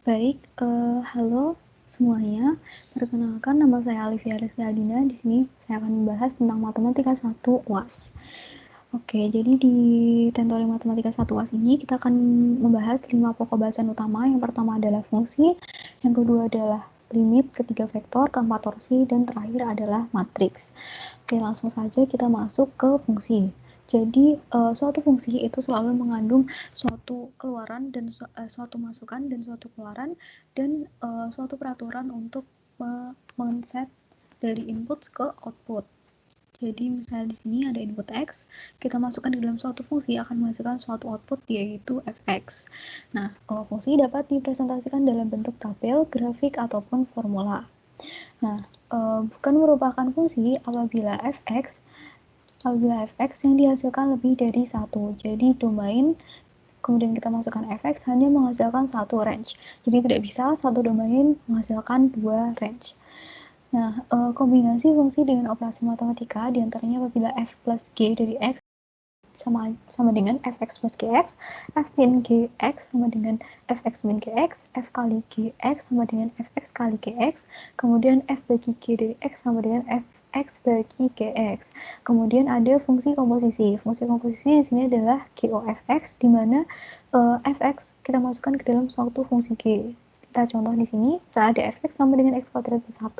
Baik, halo semuanya. Perkenalkan, nama saya Alivia Rizky Adina. Di sini saya akan membahas tentang Matematika 1 UAS. Oke, jadi di tutorial Matematika 1 UAS ini kita akan membahas 5 pokok bahasan utama. Yang pertama adalah fungsi, yang kedua adalah limit, ketiga vektor, keempat torsi, dan terakhir adalah matriks. Oke, langsung saja kita masuk ke fungsi. Jadi, suatu fungsi itu selalu mengandung suatu keluaran dan suatu masukan dan suatu keluaran dan suatu peraturan untuk men-set dari input ke output. Jadi misalnya di sini ada input X, kita masukkan ke dalam suatu fungsi akan menghasilkan suatu output yaitu fx. Nah, fungsi dapat dipresentasikan dalam bentuk tabel, grafik, ataupun formula. Nah, bukan merupakan fungsi apabila fx yang dihasilkan lebih dari satu. Jadi domain kemudian kita masukkan fx hanya menghasilkan satu range. Jadi tidak bisa satu domain menghasilkan dua range. Nah, kombinasi fungsi dengan operasi matematika diantaranya apabila f plus g dari x sama dengan fx plus gx, f min gx sama dengan fx min gx, f kali gx sama dengan fx kali gx, kemudian f bagi g dari x sama dengan fx bagi gx. Kemudian ada fungsi komposisi. Fungsi komposisi di sini adalah gofx, di mana fx kita masukkan ke dalam suatu fungsi g. Kita contoh di sini, saat ada fx sama dengan x kuadrat plus 1,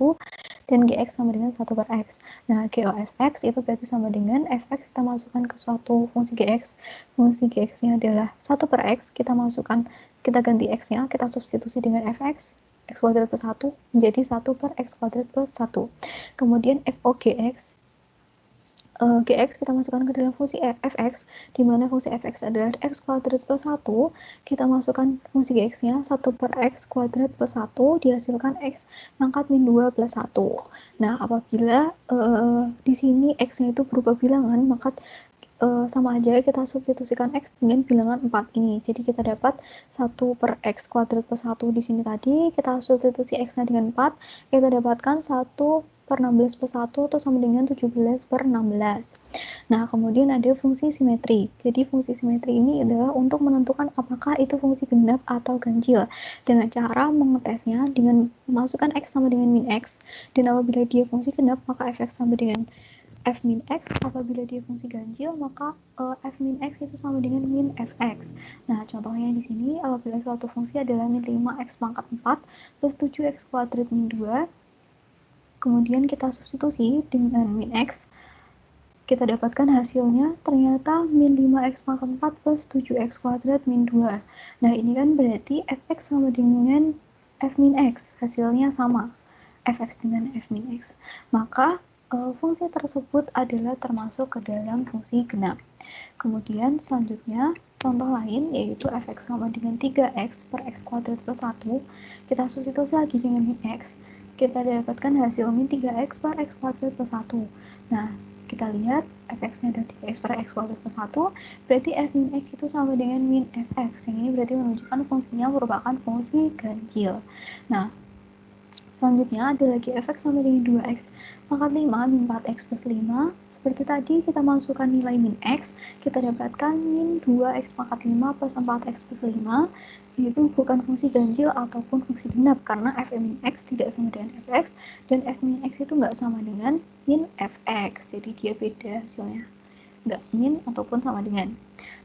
dan gx sama dengan 1 per x. Nah, gofx itu berarti sama dengan fx kita masukkan ke suatu fungsi gx. Fungsi gx-nya adalah 1 per x, kita ganti x-nya, kita substitusi dengan fx, x kuadrat plus 1 menjadi 1 per x kuadrat plus 1. Kemudian fogx, gx kita masukkan ke dalam fungsi fx, di mana fungsi fx adalah x kuadrat plus 1, kita masukkan fungsi gx-nya 1 per x kuadrat plus 1, dihasilkan x pangkat min 2 plus 1. Nah, apabila di sini x-nya itu berupa bilangan, maka sama aja kita substitusikan x dengan bilangan 4 ini. Jadi kita dapat 1 per x kuadrat plus 1 di sini tadi, kita substitusi x-nya dengan 4, kita dapatkan 1 per 16 plus 1 itu sama dengan 17 per 16. Nah, kemudian ada fungsi simetri. Jadi fungsi simetri ini adalah untuk menentukan apakah itu fungsi genap atau ganjil. Dengan cara mengetesnya dengan memasukkan x sama dengan min x, dan apabila dia fungsi genap, maka fx sama dengan f min x, apabila dia fungsi ganjil maka f min x itu sama dengan min fx. Nah, contohnya di sini apabila suatu fungsi adalah min 5x pangkat 4 plus 7x kuadrat min 2, kemudian kita substitusi dengan min x, kita dapatkan hasilnya ternyata min 5x pangkat 4 plus 7x kuadrat min 2. Nah, ini kan berarti fx sama dengan f min x, hasilnya sama, fx dengan f min x. Maka fungsi tersebut adalah termasuk ke dalam fungsi genap. Kemudian selanjutnya, contoh lain yaitu fx sama dengan 3x per x kuadrat plus 1, kita substitusi lagi dengan min x, kita dapatkan hasil min 3x per x kuadrat plus 1. Nah, kita lihat fx-nya ada 3x per x kuadrat plus 1, berarti f min x itu sama dengan min fx, yang ini berarti menunjukkan fungsinya merupakan fungsi ganjil. Nah, selanjutnya ada lagi fx sama dengan 2x pangkat 5 min 4x plus 5. Seperti tadi kita masukkan nilai min x, kita dapatkan min 2x pangkat 5 plus 4x plus 5, yaitu bukan fungsi ganjil ataupun fungsi genap, karena f min x tidak sama dengan fx, dan f min x itu nggak sama dengan min fx, jadi dia beda hasilnya, nggak min ataupun sama dengan.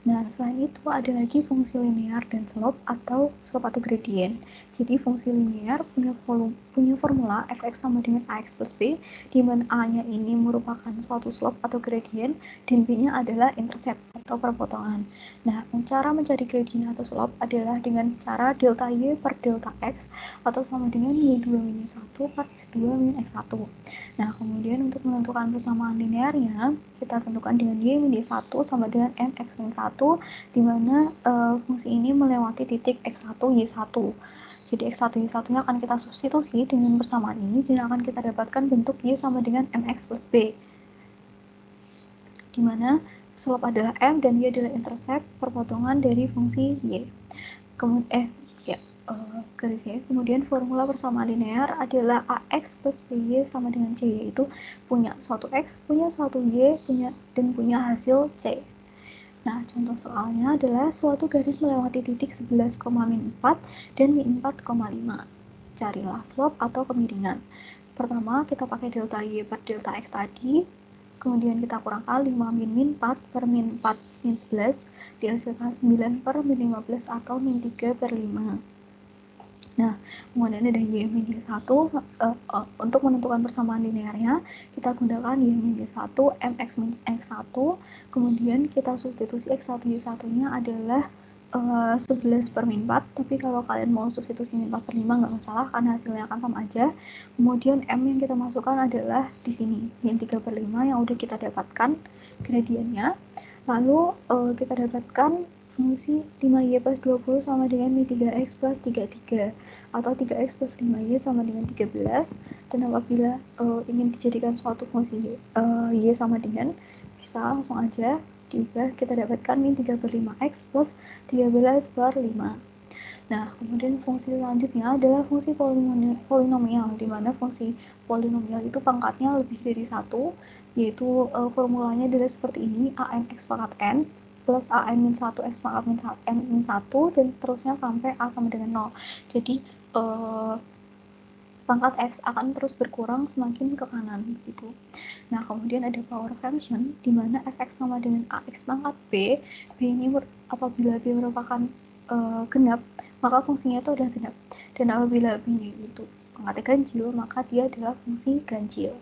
Nah, selain itu ada lagi fungsi linear dan slope atau gradient. Jadi fungsi linear punya formula fx sama dengan ax plus b, di mana a-nya ini merupakan suatu slope atau gradient dan b-nya adalah intercept atau perpotongan. Nah, cara mencari gradient atau slope adalah dengan cara delta y per delta x atau sama dengan y2 min 1 per x2 min x1. Nah, kemudian untuk menentukan persamaan linearnya, kita tentukan dengan y min 1 sama dengan mx min 1, di mana fungsi ini melewati titik x1 y1. Jadi x1 y1-nya akan kita substitusi dengan persamaan ini dan akan kita dapatkan bentuk y sama dengan mx plus b, di mana slope adalah m dan y adalah intercept perpotongan dari fungsi y. Kemudian formula persamaan linear adalah ax plus by sama dengan c, yaitu punya suatu x, punya suatu y, dan punya hasil c. Nah, contoh soalnya adalah suatu garis melewati titik 11,-4 dan min 4,5. Carilah slope atau kemiringan. Pertama, kita pakai delta Y per delta X tadi. Kemudian kita kurangkan 5 min 4 per min 4 min 11. Dihasilkan 9 per min 15 atau min 3 per 5. Nah, kemudian ada Y min 1. Untuk menentukan persamaan linearnya, kita gunakan Y min 1, Mx min X1. Kemudian kita substitusi X1 Y1-nya adalah 11 per min 4, tapi kalau kalian mau substitusi min 4 per 5 nggak masalah, karena hasilnya akan sama aja. Kemudian M yang kita masukkan adalah di sini, min 3 per 5 yang udah kita dapatkan gradiennya. Lalu kita dapatkan fungsi 5y plus 20 sama dengan min 3x plus 33, atau 3x plus 5y sama dengan 13. Dan apabila ingin dijadikan suatu fungsi y sama dengan, bisa langsung aja diubah, kita dapatkan min 3 per 5x plus 13 per 5. Nah, kemudian fungsi selanjutnya adalah fungsi polinomial, di mana fungsi polinomial itu pangkatnya lebih dari 1, yaitu formulanya adalah seperti ini, a(n) x pangkat n plus a(n min 1 x pangkat n min 1, dan seterusnya sampai a sama dengan 0. Jadi, pangkat x akan terus berkurang semakin ke kanan gitu. Nah, kemudian ada power function di mana fx sama dengan ax pangkat b. B ini apabila b merupakan genap, maka fungsinya itu adalah genap. Dan apabila b itu pangkatnya ganjil, maka dia adalah fungsi ganjil.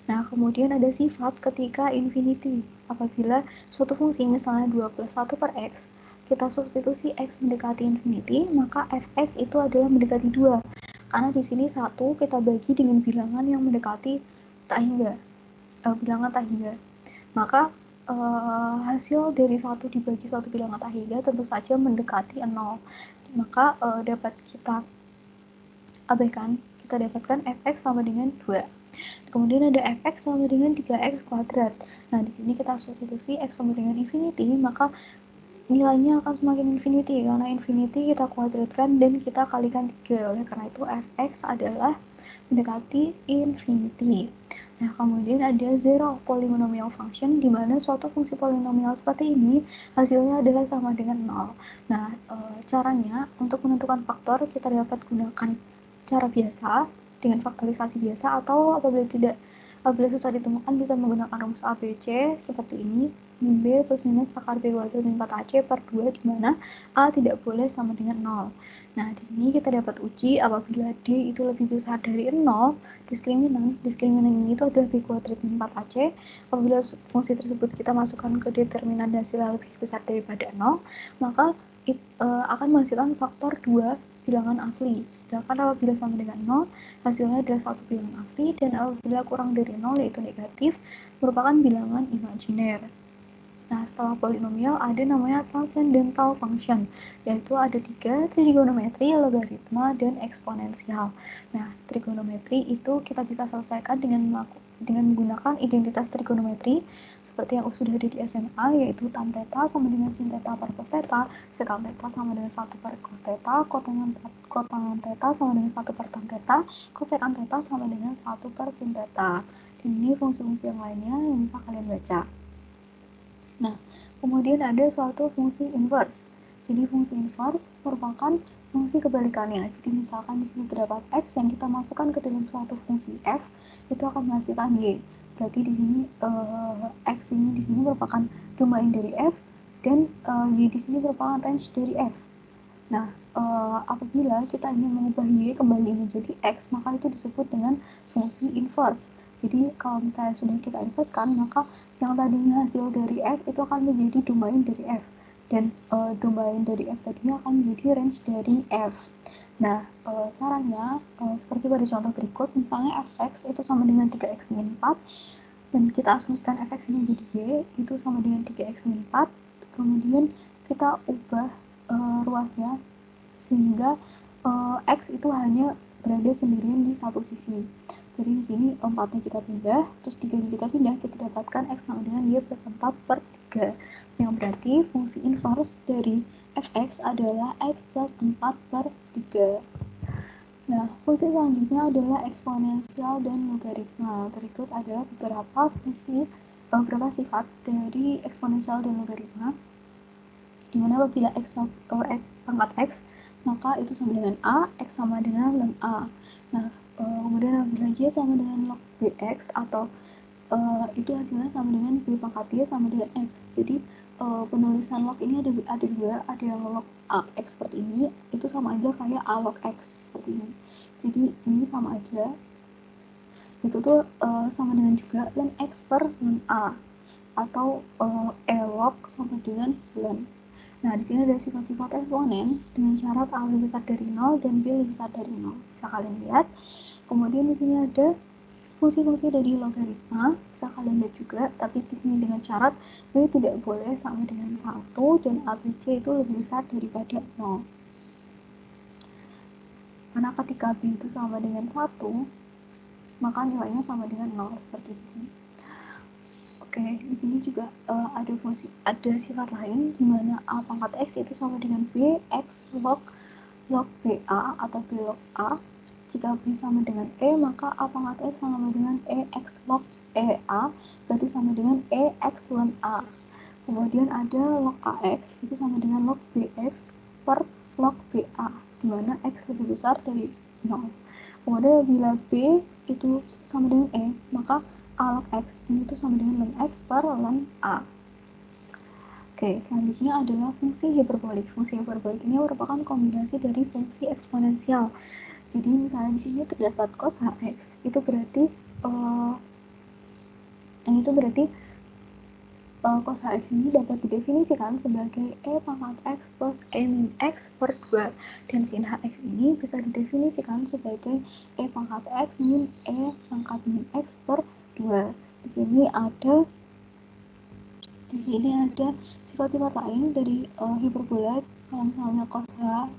Nah, kemudian ada sifat ketika infinity. Apabila suatu fungsi misalnya 2 plus 1 per x, kita substitusi x mendekati infinity, maka fx itu adalah mendekati 2. Karena di sini 1 kita bagi dengan bilangan yang mendekati tak hingga, bilangan tak hingga. Maka hasil dari 1 dibagi suatu bilangan tak hingga tentu saja mendekati 0. Maka dapat kita abaikan, kita dapatkan fx sama dengan 2. Kemudian ada fx sama dengan 3x kuadrat. Nah, di sini kita substitusi x sama dengan infinity, maka nilainya akan semakin infinity, karena infinity kita kuadratkan dan kita kalikan 3. Oleh karena itu fx adalah mendekati infinity. Nah, kemudian ada zero polynomial function, di mana suatu fungsi polinomial seperti ini hasilnya adalah sama dengan 0. Nah, caranya untuk menentukan faktor kita dapat gunakan cara biasa dengan faktorisasi biasa, atau apabila susah ditemukan bisa menggunakan rumus ABC seperti ini, min B plus minus akar B kuadrat min 4AC per 2, di mana A tidak boleh sama dengan 0. Nah, di sini kita dapat uji apabila D itu lebih besar dari 0, diskriminan ini itu adalah B kuadrat min 4AC. Apabila fungsi tersebut kita masukkan ke determinan hasilnya lebih besar daripada 0, maka akan menghasilkan faktor 2 bilangan asli. Sedangkan apabila sama dengan 0, hasilnya adalah satu bilangan asli, dan apabila kurang dari 0 yaitu negatif, merupakan bilangan imajiner. Nah, setelah polinomial ada namanya transcendental function, yaitu ada 3, trigonometri, logaritma, dan eksponensial. Nah, trigonometri itu kita bisa selesaikan dengan menggunakan identitas trigonometri seperti yang sudah ada di SMA, yaitu tan theta sama dengan sin theta per cos theta, sekant theta sama dengan 1 per cos theta, kotangan theta sama dengan 1 per tan theta, kosekant theta sama dengan 1 per sin theta. Dan ini fungsi-fungsi yang lainnya yang bisa kalian baca. Nah, kemudian ada suatu fungsi inverse. Jadi fungsi inverse merupakan fungsi kebalikannya. Jadi misalkan di sini terdapat x yang kita masukkan ke dalam suatu fungsi f, itu akan menghasilkan y. Berarti di sini x ini di sini merupakan domain dari f, dan y di sini merupakan range dari f. Nah, apabila kita ingin mengubah y kembali menjadi x, maka itu disebut dengan fungsi inverse. Jadi kalau misalnya sudah kita inverse kan, maka yang tadinya hasil dari f itu akan menjadi domain dari f, dan domain dari f tadinya akan menjadi range dari f. Nah, caranya seperti pada contoh berikut, misalnya fx itu sama dengan 3x min 4, dan kita asumsikan fx ini jadi y, itu sama dengan 3x min 4, kemudian kita ubah ruasnya sehingga x itu hanya berada sendirian di satu sisi. Jadi di sini 4-nya kita pindah, terus 3-nya kita pindah, kita dapatkan x sama dengan y per 4 per 3. Yang berarti fungsi inverse dari fx adalah x plus 4 per 3. Nah, fungsi selanjutnya adalah eksponensial dan logaritma. Berikut adalah beberapa sifat dari eksponensial dan logaritma. dimana apabila pangkat X maka itu sama dengan A, X sama dengan ln A. Nah, kemudian apabila Y sama dengan log BX atau itu hasilnya sama dengan B pangkat Y sama dengan X. Jadi penulisan log ini ada dua, ada yang log AX seperti ini, itu sama aja kayak A log X seperti ini. Jadi ini sama aja. Itu tuh sama dengan juga ln X per ln A atau E log sama dengan ln. Nah, di sini ada sifat-sifat eksponen dengan syarat A lebih besar dari 0 dan B lebih besar dari 0. Bisa kalian lihat. Kemudian di sini ada fungsi-fungsi dari logaritma, bisa kalian lihat juga, tapi di sini dengan syarat B tidak boleh sama dengan 1 dan ABC itu lebih besar daripada 0. Karena ketika B itu sama dengan 1, maka nilainya sama dengan 0 seperti di sini. Oke, di sini juga ada sifat lain di mana A pangkat X itu sama dengan B X log BA atau B log A. Jika B sama dengan E, maka A pangkat X sama dengan E X log EA, berarti sama dengan E X ln A. Kemudian ada log AX, itu sama dengan log BX per log BA, di mana X lebih besar dari 0. Kemudian bila B itu sama dengan E, maka A log X ini itu sama dengan ln X per ln A. Oke, selanjutnya adalah fungsi hiperbolik. Fungsi hiperbolik ini merupakan kombinasi dari fungsi eksponensial. Jadi misalnya di sini terdapat cos Hx, itu berarti cos Hx ini dapat didefinisikan sebagai E pangkat X plus E min X per 2. Dan sin Hx ini bisa didefinisikan sebagai E pangkat X min E pangkat min X per 2. Di sini ada sifat-sifat lain dari hiperbola. Kalau misalnya cos H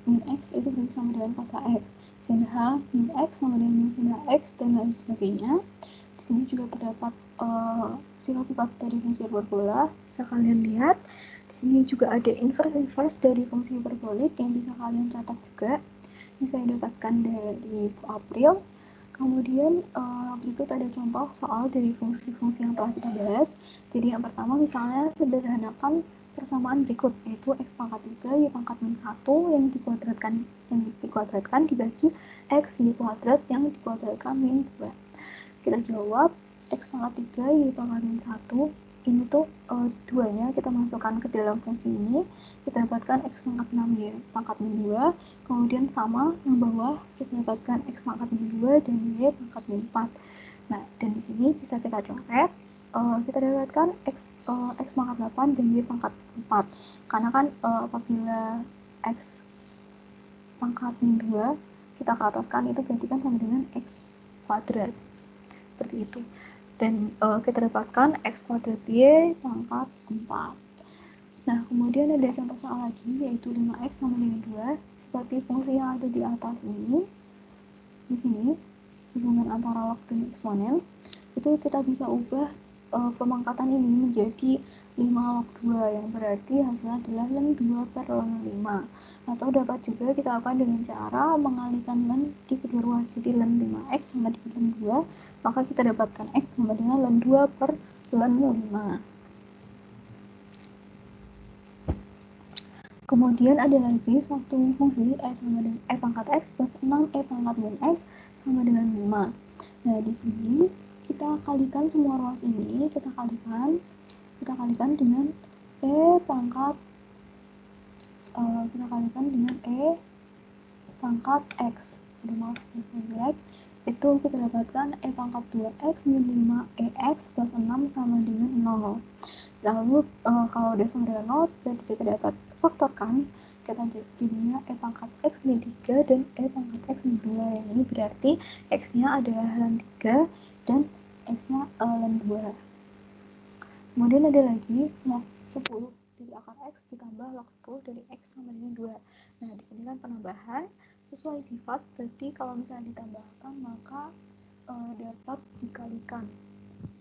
min X itu berarti sama dengan cos Hx, sin H min X sama dengan sin Hx, dan lain sebagainya. Di sini juga terdapat sifat-sifat dari fungsi hiperbola, bisa kalian lihat. Di sini juga ada inverse dari fungsi hiperbolik yang bisa kalian catat juga. Ini saya dapatkan dari Bu April. Kemudian berikut ada contoh soal dari fungsi-fungsi yang telah kita bahas. Jadi yang pertama misalnya sederhanakan persamaan berikut, yaitu X pangkat 3 Y pangkat min 1 yang dikuadratkan dibagi X Y kuadrat yang dikuadratkan min 2. Kita jawab X pangkat 3 Y pangkat min 1 ini tuh duanya kita masukkan ke dalam fungsi ini, kita dapatkan X pangkat 6 Y pangkat min 2, kemudian sama yang bawah kita dapatkan X pangkat min 2 dan Y pangkat min 4. Nah, dan di sini bisa kita coret, kita dapatkan X pangkat 8 dan Y pangkat 4, karena kan apabila X pangkat min 2 kita ke ataskan, itu berarti kan sama dengan X kuadrat, seperti itu. Dan kita dapatkan X kuadrat Y pangkat 4. Nah, kemudian ada contoh soal lagi, yaitu 5X sama dengan 2. Seperti fungsi yang ada di atas ini, di sini, hubungan antara log dan eksponen, itu kita bisa ubah pemangkatan ini menjadi 5 log 2, yang berarti hasilnya adalah ln 2 per ln 5. Atau dapat juga kita lakukan dengan cara mengalihkan ln di kedua ruas, jadi ln 5X sama dengan ln 2, maka kita dapatkan X sama dengan ln 2 per ln 5. Kemudian ada lagi suatu fungsi sama dengan E pangkat X plus 6 E pangkat min X sama dengan 5. Nah, di sini kita kalikan semua ruas ini, kita kalikan dengan E pangkat X. Itu kita dapatkan E pangkat 2X min 5EX plus 6 sama dengan 0. Lalu kalau udah sama dengan 0, berarti kita dapat faktorkan, kita jadinya E pangkat X min 3 dan E pangkat X min 2, yang ini berarti X-nya adalah ln 3 dan X-nya ln 2. Kemudian ada lagi log 10 dari akar X ditambah log 10 dari X sama dengan 2. Nah, di sini kan penambahan sesuai sifat, berarti kalau misalnya ditambahkan maka dapat dikalikan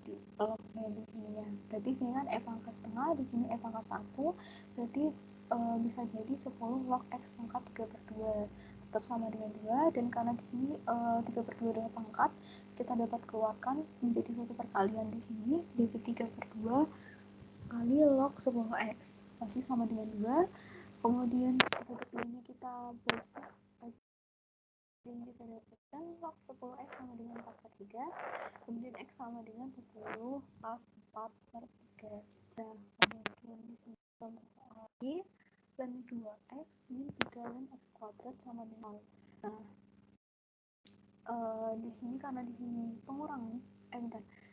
di lognya di sini ya. Berarti sini kan E pangkat setengah, di sini E pangkat 1, berarti bisa jadi 10 log X pangkat 3 per 2 tetap sama dengan 2, dan karena di sini 3 per 2 adalah pangkat, kita dapat keluarkan menjadi suatu perkalian di sini, jadi 3 per 2 kali log 10X. pasti sama dengan 2. Kemudian detik ini kita bagi, kita dapatkan log 10x sama dengan 4 per 3. Kemudian x sama dengan 10 log 4 per 3. Nah, kemudian di sini contoh soal lagi, ln 2x min 3 ln x kuadrat sama dengan 0. Nah, di sini karena di sini pengurangan,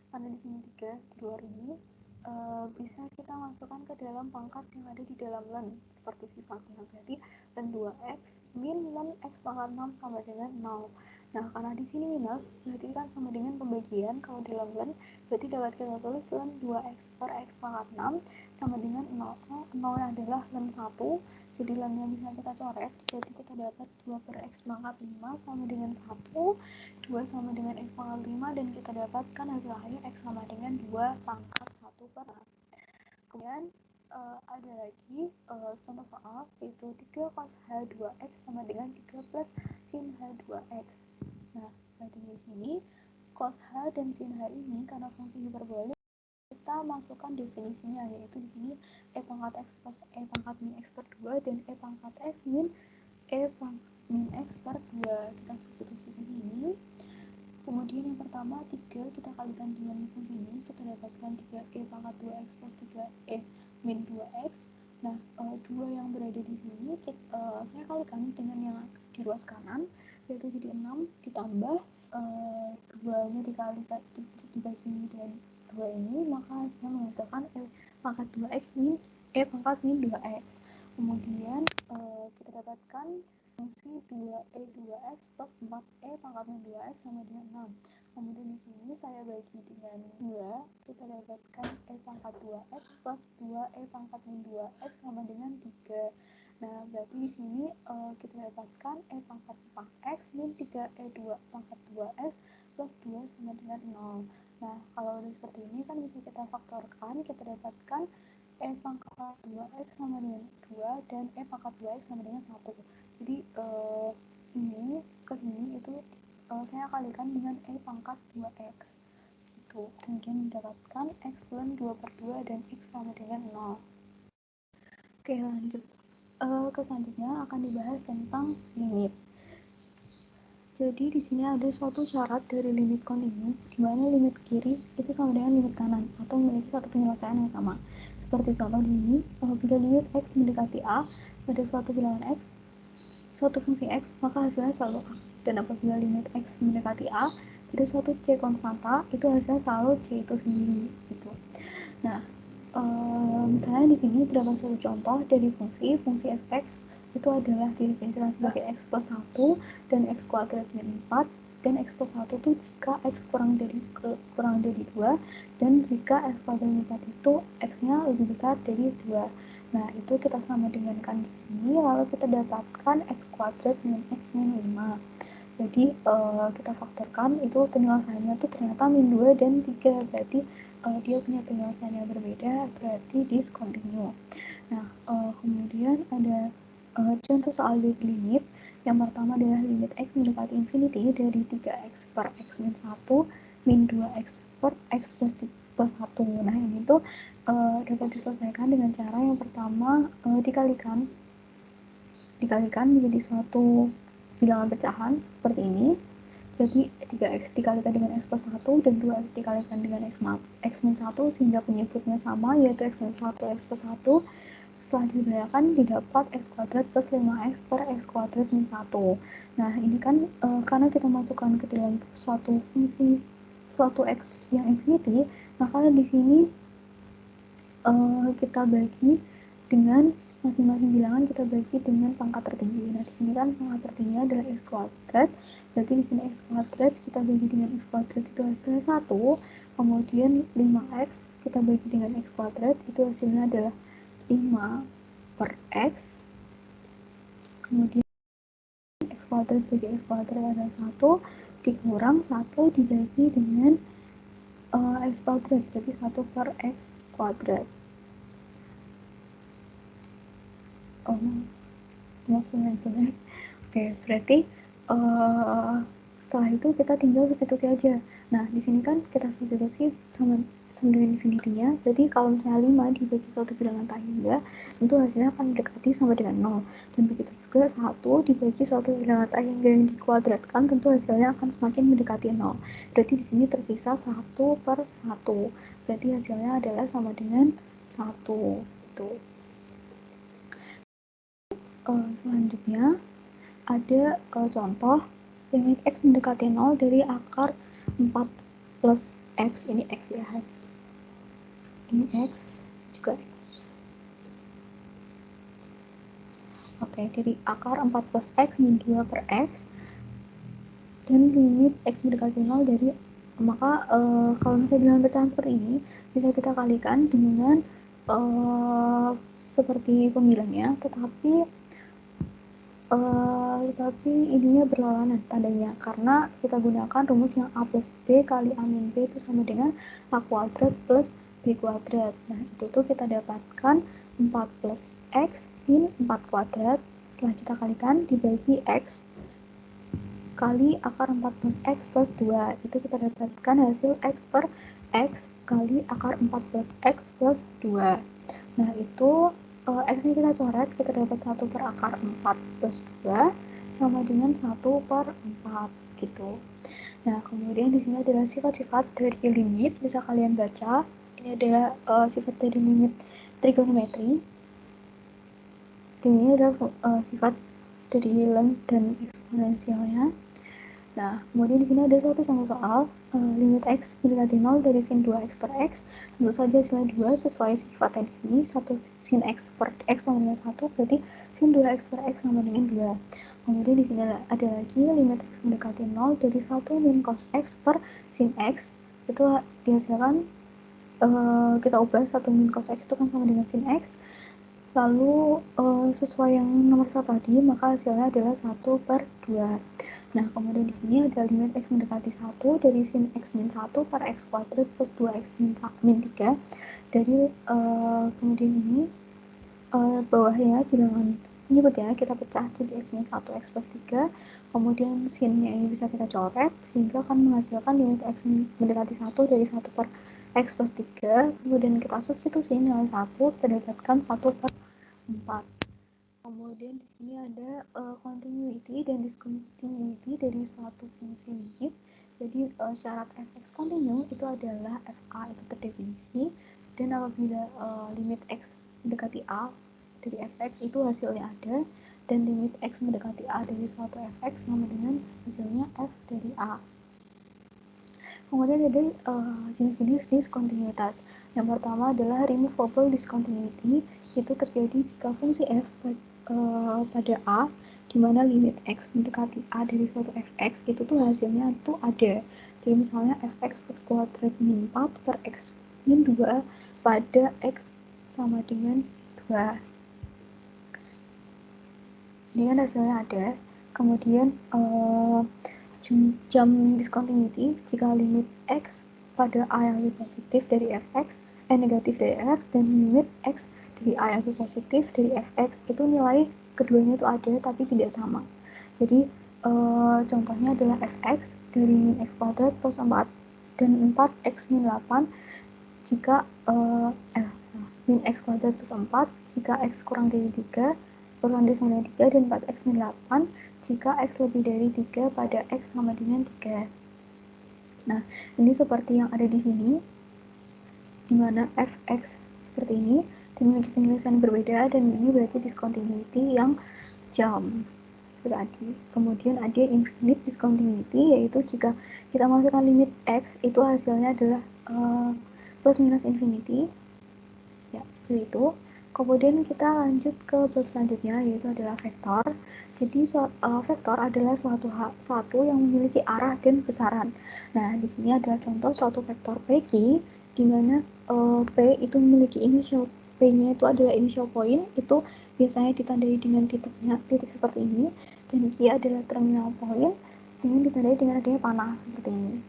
karena di sini 3 di luar ini, bisa kita masukkan ke dalam pangkat yang ada di dalam ln seperti sifatnya. Berarti ln 2x min ln x pangkat 6 sama dengan 0. Nah, karena di sini minus, berarti kan sama dengan pembagian. Kalau dalam ln, berarti dapat kita tulis ln 2x per x pangkat 6 sama dengan 0. 0 adalah ln 1, jadi ln-nya bisa kita coret, berarti kita dapat 2 per x pangkat 5 sama dengan 1, 2 sama dengan x pangkat 5, dan kita dapatkan hasil akhir x sama dengan 2 pangkat 1 per 6. Kemudian ada lagi contoh soal, yaitu 3 cos h 2x sama dengan 3 plus sin h 2x. Nah, berarti di sini cos h dan sin h ini karena fungsi hiperbola, kita masukkan definisinya, yaitu di sini e pangkat x plus e pangkat min x per 2 dan e pangkat x min e pangkat min x per 2. Kita substitusi di sini. Kemudian yang pertama 3 kita kalikan dengan fungsi ini, kita dapatkan 3e pangkat 2x plus 3e min 2x. Nah, 2 yang berada di sini saya kalikan dengan yang di ruas kanan, yaitu jadi 6 ditambah 2-nya dibagi dengan 2 ini, maka hasilnya menghasilkan e pangkat 2x min e pangkat min 2x. Kemudian kita dapatkan fungsi 2e 2x plus 4e pangkat min 2x sama dengan 6. Kemudian di sini saya bagi dengan 2, kita dapatkan e pangkat 2x plus 2e pangkat min 2x sama dengan 3. Nah, berarti di sini kita dapatkan e pangkat 4x min 3e 2 pangkat 2x plus 2 sama dengan 0. Nah, kalau udah seperti ini kan bisa kita faktorkan, kita dapatkan e pangkat 2x sama dengan 2 dan e pangkat 2x sama dengan 1. Jadi ini kesini itu saya kalikan dengan e pangkat 2x. Itu kemudian mendapatkan x ln 2 per 2 dan x sama dengan 0. Oke, lanjut. Ke selanjutnya akan dibahas tentang limit. Jadi di sini ada suatu syarat dari limit kontinu, di mana limit kiri itu sama dengan limit kanan atau memiliki satu penyelesaian yang sama. Seperti contoh di sini, bila limit x mendekati a pada suatu bilangan x, suatu fungsi x, maka hasilnya selalu a. Dan apabila limit x mendekati a pada suatu c konstanta, itu hasilnya selalu c itu sendiri gitu. Nah, misalnya di sini terdapat suatu contoh dari fungsi fx itu adalah didefinisikan sebagai x plus 1 dan x kuadrat min 4, dan x plus 1 itu jika x kurang dari 2, dan jika x kuadrat min 4 itu x-nya lebih besar dari 2. Nah, itu kita sama dengankan di sini, lalu kita dapatkan x kuadrat min x min 5. Jadi kita faktorkan, itu penyelesaiannya tuh ternyata min 2 dan 3, berarti dia punya penyelesaian yang berbeda, berarti discontinue. Nah, kemudian ada contoh soal limit. Yang pertama adalah limit x mendekati infinity dari 3x per x min 1 min 2x per x plus 1. Nah, ini tuh dapat diselesaikan dengan cara yang pertama dikalikan menjadi suatu bilangan pecahan seperti ini. Jadi 3x dikalikan dengan x plus 1 dan 2x dikalikan dengan x min 1 sehingga penyebutnya sama, yaitu x min 1 x plus 1. Setelah diberikan didapat x kuadrat plus 5x per x kuadrat min 1. Nah, ini kan karena kita masukkan ke dalam suatu fungsi suatu x yang infinity, maka di sini kita bagi dengan masing-masing bilangan, kita bagi dengan pangkat tertinggi. Nah, di sini kan pangkat tertingginya adalah x kuadrat. Berarti di sini x kuadrat kita bagi dengan x kuadrat itu hasilnya 1. Kemudian 5x kita bagi dengan x kuadrat itu hasilnya adalah 5 per x. Kemudian x kuadrat bagi x kuadrat adalah 1 dikurang 1 dibagi dengan x kuadrat, berarti 1 per x kuadrat. Oke, berarti setelah itu kita tinggal substitusi aja. Nah, di sini kan kita substitusi sama dengan infinity-nya, berarti kalau misalnya 5 dibagi suatu bilangan tak hingga, tentu hasilnya akan mendekati sama dengan 0. Dan begitu juga 1 dibagi suatu bilangan tak hingga yang dikuadratkan, tentu hasilnya akan semakin mendekati 0. Berarti di sini tersisa 1/1. Berarti hasilnya adalah sama dengan 1. Itu. Selanjutnya ada contoh limit x mendekati 0 dari akar 4 plus x. Ini x ya, ini x juga x. Oke, dari akar 4 plus x min 2 per x dan limit x mendekati 0 dari, maka kalau misalnya dengan pecahan seperti ini bisa kita kalikan dengan seperti pembilangnya, tetapi ininya berlawanan tandanya karena kita gunakan rumus yang a plus b kali a min b itu sama dengan a kuadrat plus b kuadrat. Nah, itu tuh kita dapatkan 4 plus x min 4 kuadrat setelah kita kalikan dibagi x kali akar 4 plus x plus 2, itu kita dapatkan hasil x per x kali akar 4 plus x plus 2. Nah, itu x-nya kita coret, kita dapat 1 per akar 4 plus 2 sama dengan 1 per 4 gitu. Nah, kemudian di sini adalah sifat-sifat dari limit, bisa kalian baca. Ini adalah sifat dari limit trigonometri. Dan ini adalah sifat dari length dan eksponensialnya. Nah, kemudian di sini ada suatu contoh soal limit x mendekati 0 dari sin 2x per x. Tentu saja hasilnya 2 sesuai sifatnya di sini. 1 sin x per x sama dengan 1, berarti sin 2x per x sama dengan 2. Kemudian di sini ada lagi limit x mendekati 0 dari 1 min cos x per sin x. Itu dihasilkan kita ubah 1 min cos x itu kan sama dengan sin x. Lalu sesuai yang nomor 1 tadi, maka hasilnya adalah 1 per 2. Nah, kemudian di sini ada limit x mendekati 1 dari sin x min 1 per x kuadrat plus 2x min 3. Dari kemudian ini bawahnya bilangan menyebut ya, kita pecah jadi x min 1 x plus 3. Kemudian sinnya ini bisa kita coret sehingga akan menghasilkan limit x mendekati 1 dari 1 per x plus 3. Kemudian kita substitusi nilai 1, kita dapatkan 1 per 4. Kemudian di sini ada continuity dan discontinuity dari suatu fungsi limit. Jadi syarat fx continue itu adalah fa itu terdefinisi, dan apabila limit x mendekati a dari fx itu hasilnya ada, dan limit x mendekati a dari suatu fx sama dengan hasilnya f dari a. Kemudian ada jenis-jenis diskontinuitas. Yang pertama adalah removable discontinuity, itu terjadi jika fungsi f pada a, di mana limit x mendekati a dari suatu fx itu tuh hasilnya tuh ada. Jadi misalnya fx x kuadrat min 4 per x min 2 pada x sama dengan 2. Ini kan hasilnya ada. Kemudian jam discontinuity jika limit x pada a yang lebih positif dari fx, negatif dari fx, dan limit x dari a yang lebih positif dari fx itu nilai keduanya itu ada tapi tidak sama. Jadi contohnya adalah fx dari min x kuadrat plus 4 dan 4x min 8 jika min x kuadrat plus 4 jika x kurang dari 3 kurang dari sama dengan 3, dan 4x min 8 jika x lebih dari 3 pada x sama dengan 3. Nah, ini seperti yang ada di sini, di mana fx seperti ini memiliki penyelesaian berbeda, dan ini berarti discontinuity yang jam tadi. Kemudian ada infinite discontinuity, yaitu jika kita masukkan limit x itu hasilnya adalah plus minus infinity, ya seperti itu. Kemudian kita lanjut ke bab selanjutnya, yaitu adalah vektor. Jadi vektor adalah suatu yang memiliki arah dan besaran. Nah, di sini adalah contoh suatu vektor PQ, di mana P itu memiliki inisial, P-nya itu adalah initial point, itu biasanya ditandai dengan titik seperti ini, dan Q adalah terminal point dengan ditandai dengan adanya panah seperti ini.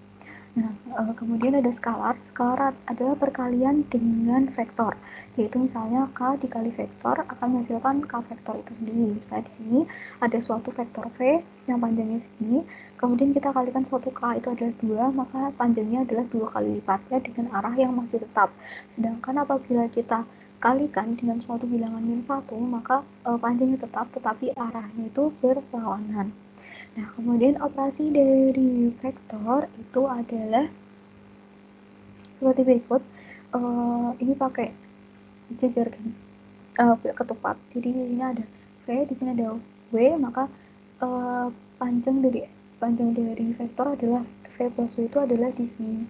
Nah, kemudian ada skalar. Skalar adalah perkalian dengan vektor, yaitu misalnya K dikali vektor akan menghasilkan K vektor itu sendiri. Misalnya di sini ada suatu vektor V yang panjangnya segini, kemudian kita kalikan suatu K itu adalah 2, maka panjangnya adalah 2 kali lipatnya dengan arah yang masih tetap. Sedangkan apabila kita kalikan dengan suatu bilangan -1, maka panjangnya tetap, tetapi arahnya itu berlawanan. Nah, kemudian operasi dari vektor itu adalah seperti berikut. Ini pakai jejer ketupat. Jadi ini ada V, di sini ada W, maka panjang dari vektor adalah V plus W itu adalah di sini.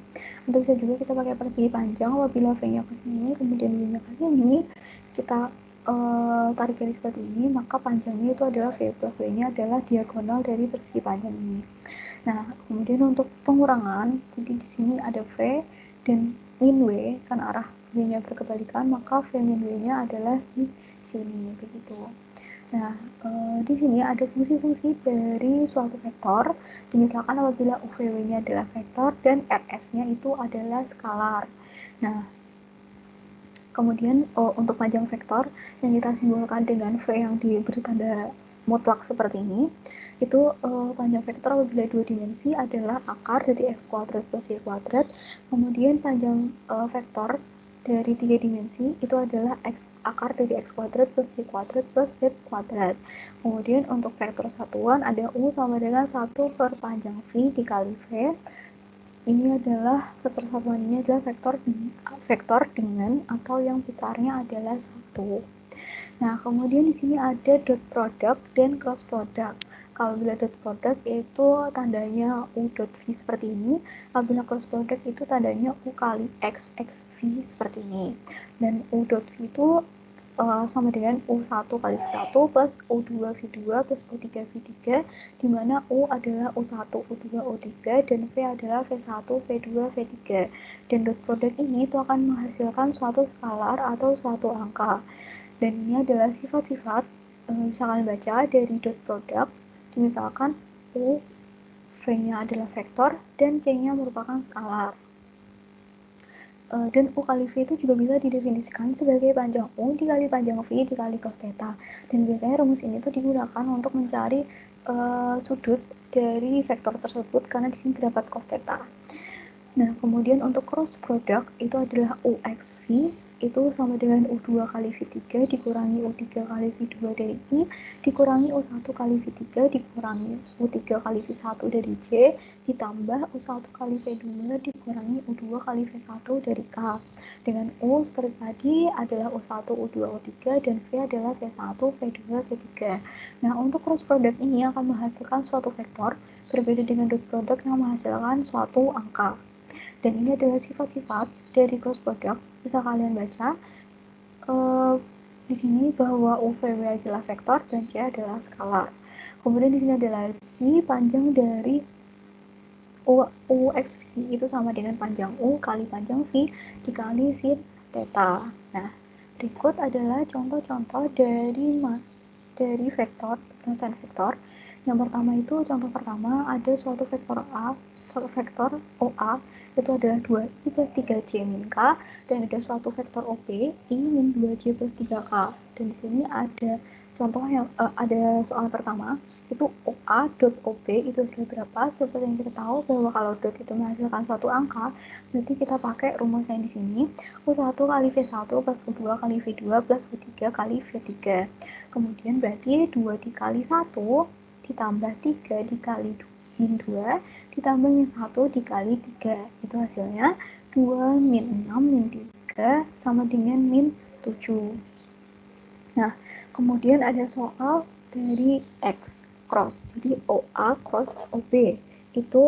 Untuk bisa juga kita pakai persegi panjang. Apabila V-nya ke sini, kemudian W-nya ke sini, kita tarik garis seperti ini, maka panjangnya itu adalah V plus W-nya adalah diagonal dari persegi panjang ini. Nah, kemudian untuk pengurangan, jadi di sini ada V dan min W, kan arah V-nya berkebalikan, maka V min W-nya adalah di sini, begitu. Nah, di sini ada fungsi-fungsi dari suatu vektor. Misalkan apabila UVW-nya adalah vektor dan RS-nya itu adalah skalar. Nah, kemudian untuk panjang vektor yang kita simbolkan dengan V yang diberi tanda mutlak seperti ini, itu panjang vektor apabila 2 dimensi adalah akar dari x kuadrat plus y kuadrat. Kemudian panjang vektor dari 3 dimensi itu adalah akar dari x kuadrat plus y kuadrat plus z kuadrat. Kemudian untuk vektor satuan ada U sama dengan 1 per panjang V dikali V. Ini adalah vektor satuan ini adalah vektor dengan atau yang besarnya adalah 1. Nah, kemudian di sini ada dot product dan cross product. Kalau bila dot product yaitu tandanya U dot V seperti ini, apabila cross product itu tandanya U kali X V seperti ini. Dan U dot V itu sama dengan U1 kali V1 plus U2 V2 plus U3 V3, di mana U adalah U1, U2, U3, dan V adalah V1, V2, V3. Dan dot product ini itu akan menghasilkan suatu skalar atau suatu angka. Dan ini adalah sifat-sifat bisa kalian baca dari dot product. Misalkan U, V-nya adalah vektor, dan C-nya merupakan skalar. Dan U kali V itu juga bisa didefinisikan sebagai panjang U dikali panjang V dikali cos theta. Dan biasanya rumus ini tuh digunakan untuk mencari sudut dari vektor tersebut karena di sini terdapat cos theta. Nah, kemudian untuk cross product itu adalah UXV itu sama dengan U2 kali V3 dikurangi U3 kali V2 dari I dikurangi U1 kali V3 dikurangi U3 kali V1 dari J ditambah U1 kali V2 dikurangi U2 kali V1 dari K. Dengan U seperti tadi adalah U1, U2, U3 dan V adalah V1, V2, V3. Nah, untuk cross product ini akan menghasilkan suatu vektor berbeda dengan dot product yang menghasilkan suatu angka. Dan ini adalah sifat-sifat dari cross product. Bisa kalian baca di sini bahwa UVW adalah vektor dan C adalah skalar. Kemudian di sini ada lagi panjang dari UXV itu sama dengan panjang U kali panjang V dikali sin theta. Nah, berikut adalah contoh-contoh dari vektor, penyelesaian vektor. Yang pertama itu contoh pertama ada suatu vektor A, vektor OA itu adalah 2i plus 3j min k, dan ada suatu vektor OP i min 2j plus 3k. Dan di sini ada contoh yang ada soal pertama itu OA dot OP itu hasil berapa. Seperti yang kita tahu bahwa kalau dot itu menghasilkan suatu angka, berarti kita pakai rumus yang di sini U1 kali V1 plus U2 kali V2 plus U3 kali V3. Kemudian berarti 2 dikali 1 ditambah 3 dikali min 2 ditambah min 1 dikali 3. Itu hasilnya 2 min 6 min 3 sama dengan min 7. Nah, kemudian ada soal dari X cross. Jadi OA cross OB itu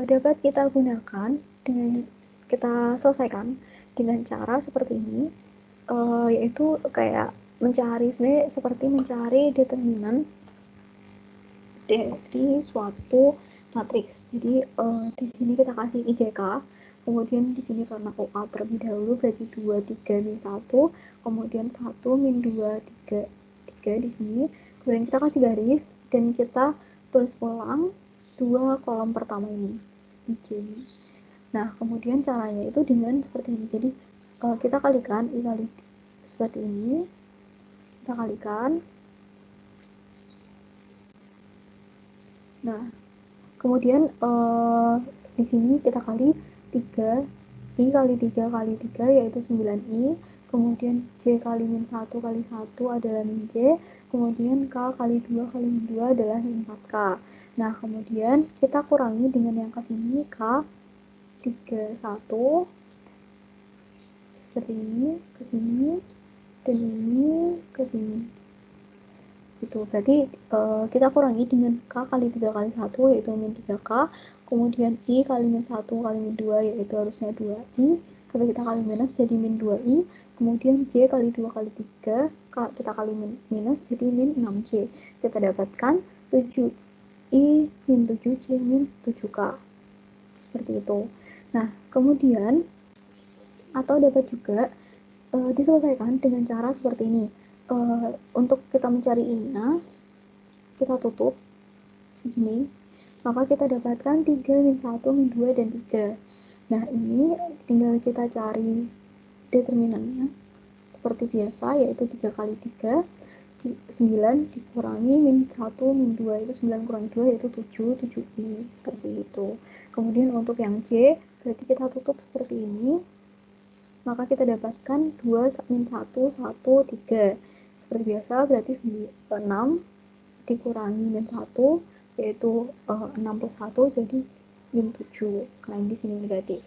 dapat kita gunakan dengan kita selesaikan dengan cara seperti ini, yaitu kayak mencari sebenarnya seperti mencari determinan dari suatu matriks. Jadi di sini kita kasih IJK, kemudian di sini karena OA terlebih dahulu berarti 2, 3, min 1, kemudian 1, min 2, 3, 3 di sini, kemudian kita kasih garis, dan kita tulis ulang dua kolom pertama ini, IJ. Nah, kemudian caranya itu dengan seperti ini. Jadi kita kalikan I kali seperti ini, kita kalikan. Nah, kemudian di sini kita kali 3, I kali 3 kali 3 yaitu 9I, kemudian J kali min 1 kali 1 adalah min J, kemudian K kali 2 kali min 2 adalah min 4K. Nah, kemudian kita kurangi dengan yang ke sini, K 3, 1, seperti ini, ke sini, dan ini ke sini. Gitu. Berarti kita kurangi dengan K kali 3 kali 1 yaitu min 3K, kemudian I kali min 1 kali min 2 yaitu harusnya 2I, tapi kita kali minus jadi min 2I, kemudian J kali 2 kali 3 kita kali minus jadi min 6J. Kita dapatkan 7I min 7J min 7K. Seperti itu. Nah, kemudian atau dapat juga diselesaikan dengan cara seperti ini. Untuk kita mencari I-nya, kita tutup segini, maka kita dapatkan 3, min 1, min 2, dan 3. Nah, ini tinggal kita cari determinannya seperti biasa, yaitu 3 kali 3, 9 dikurangi min 1, min 2, itu 9 kurangi 2, yaitu 7, 7I, seperti itu. Kemudian untuk yang J, berarti kita tutup seperti ini, maka kita dapatkan 2, min 1, 1, 3. Seperti biasa, berarti 6 dikurangi min 1, yaitu 6 plus 1, jadi min 7, karena di sini negatif.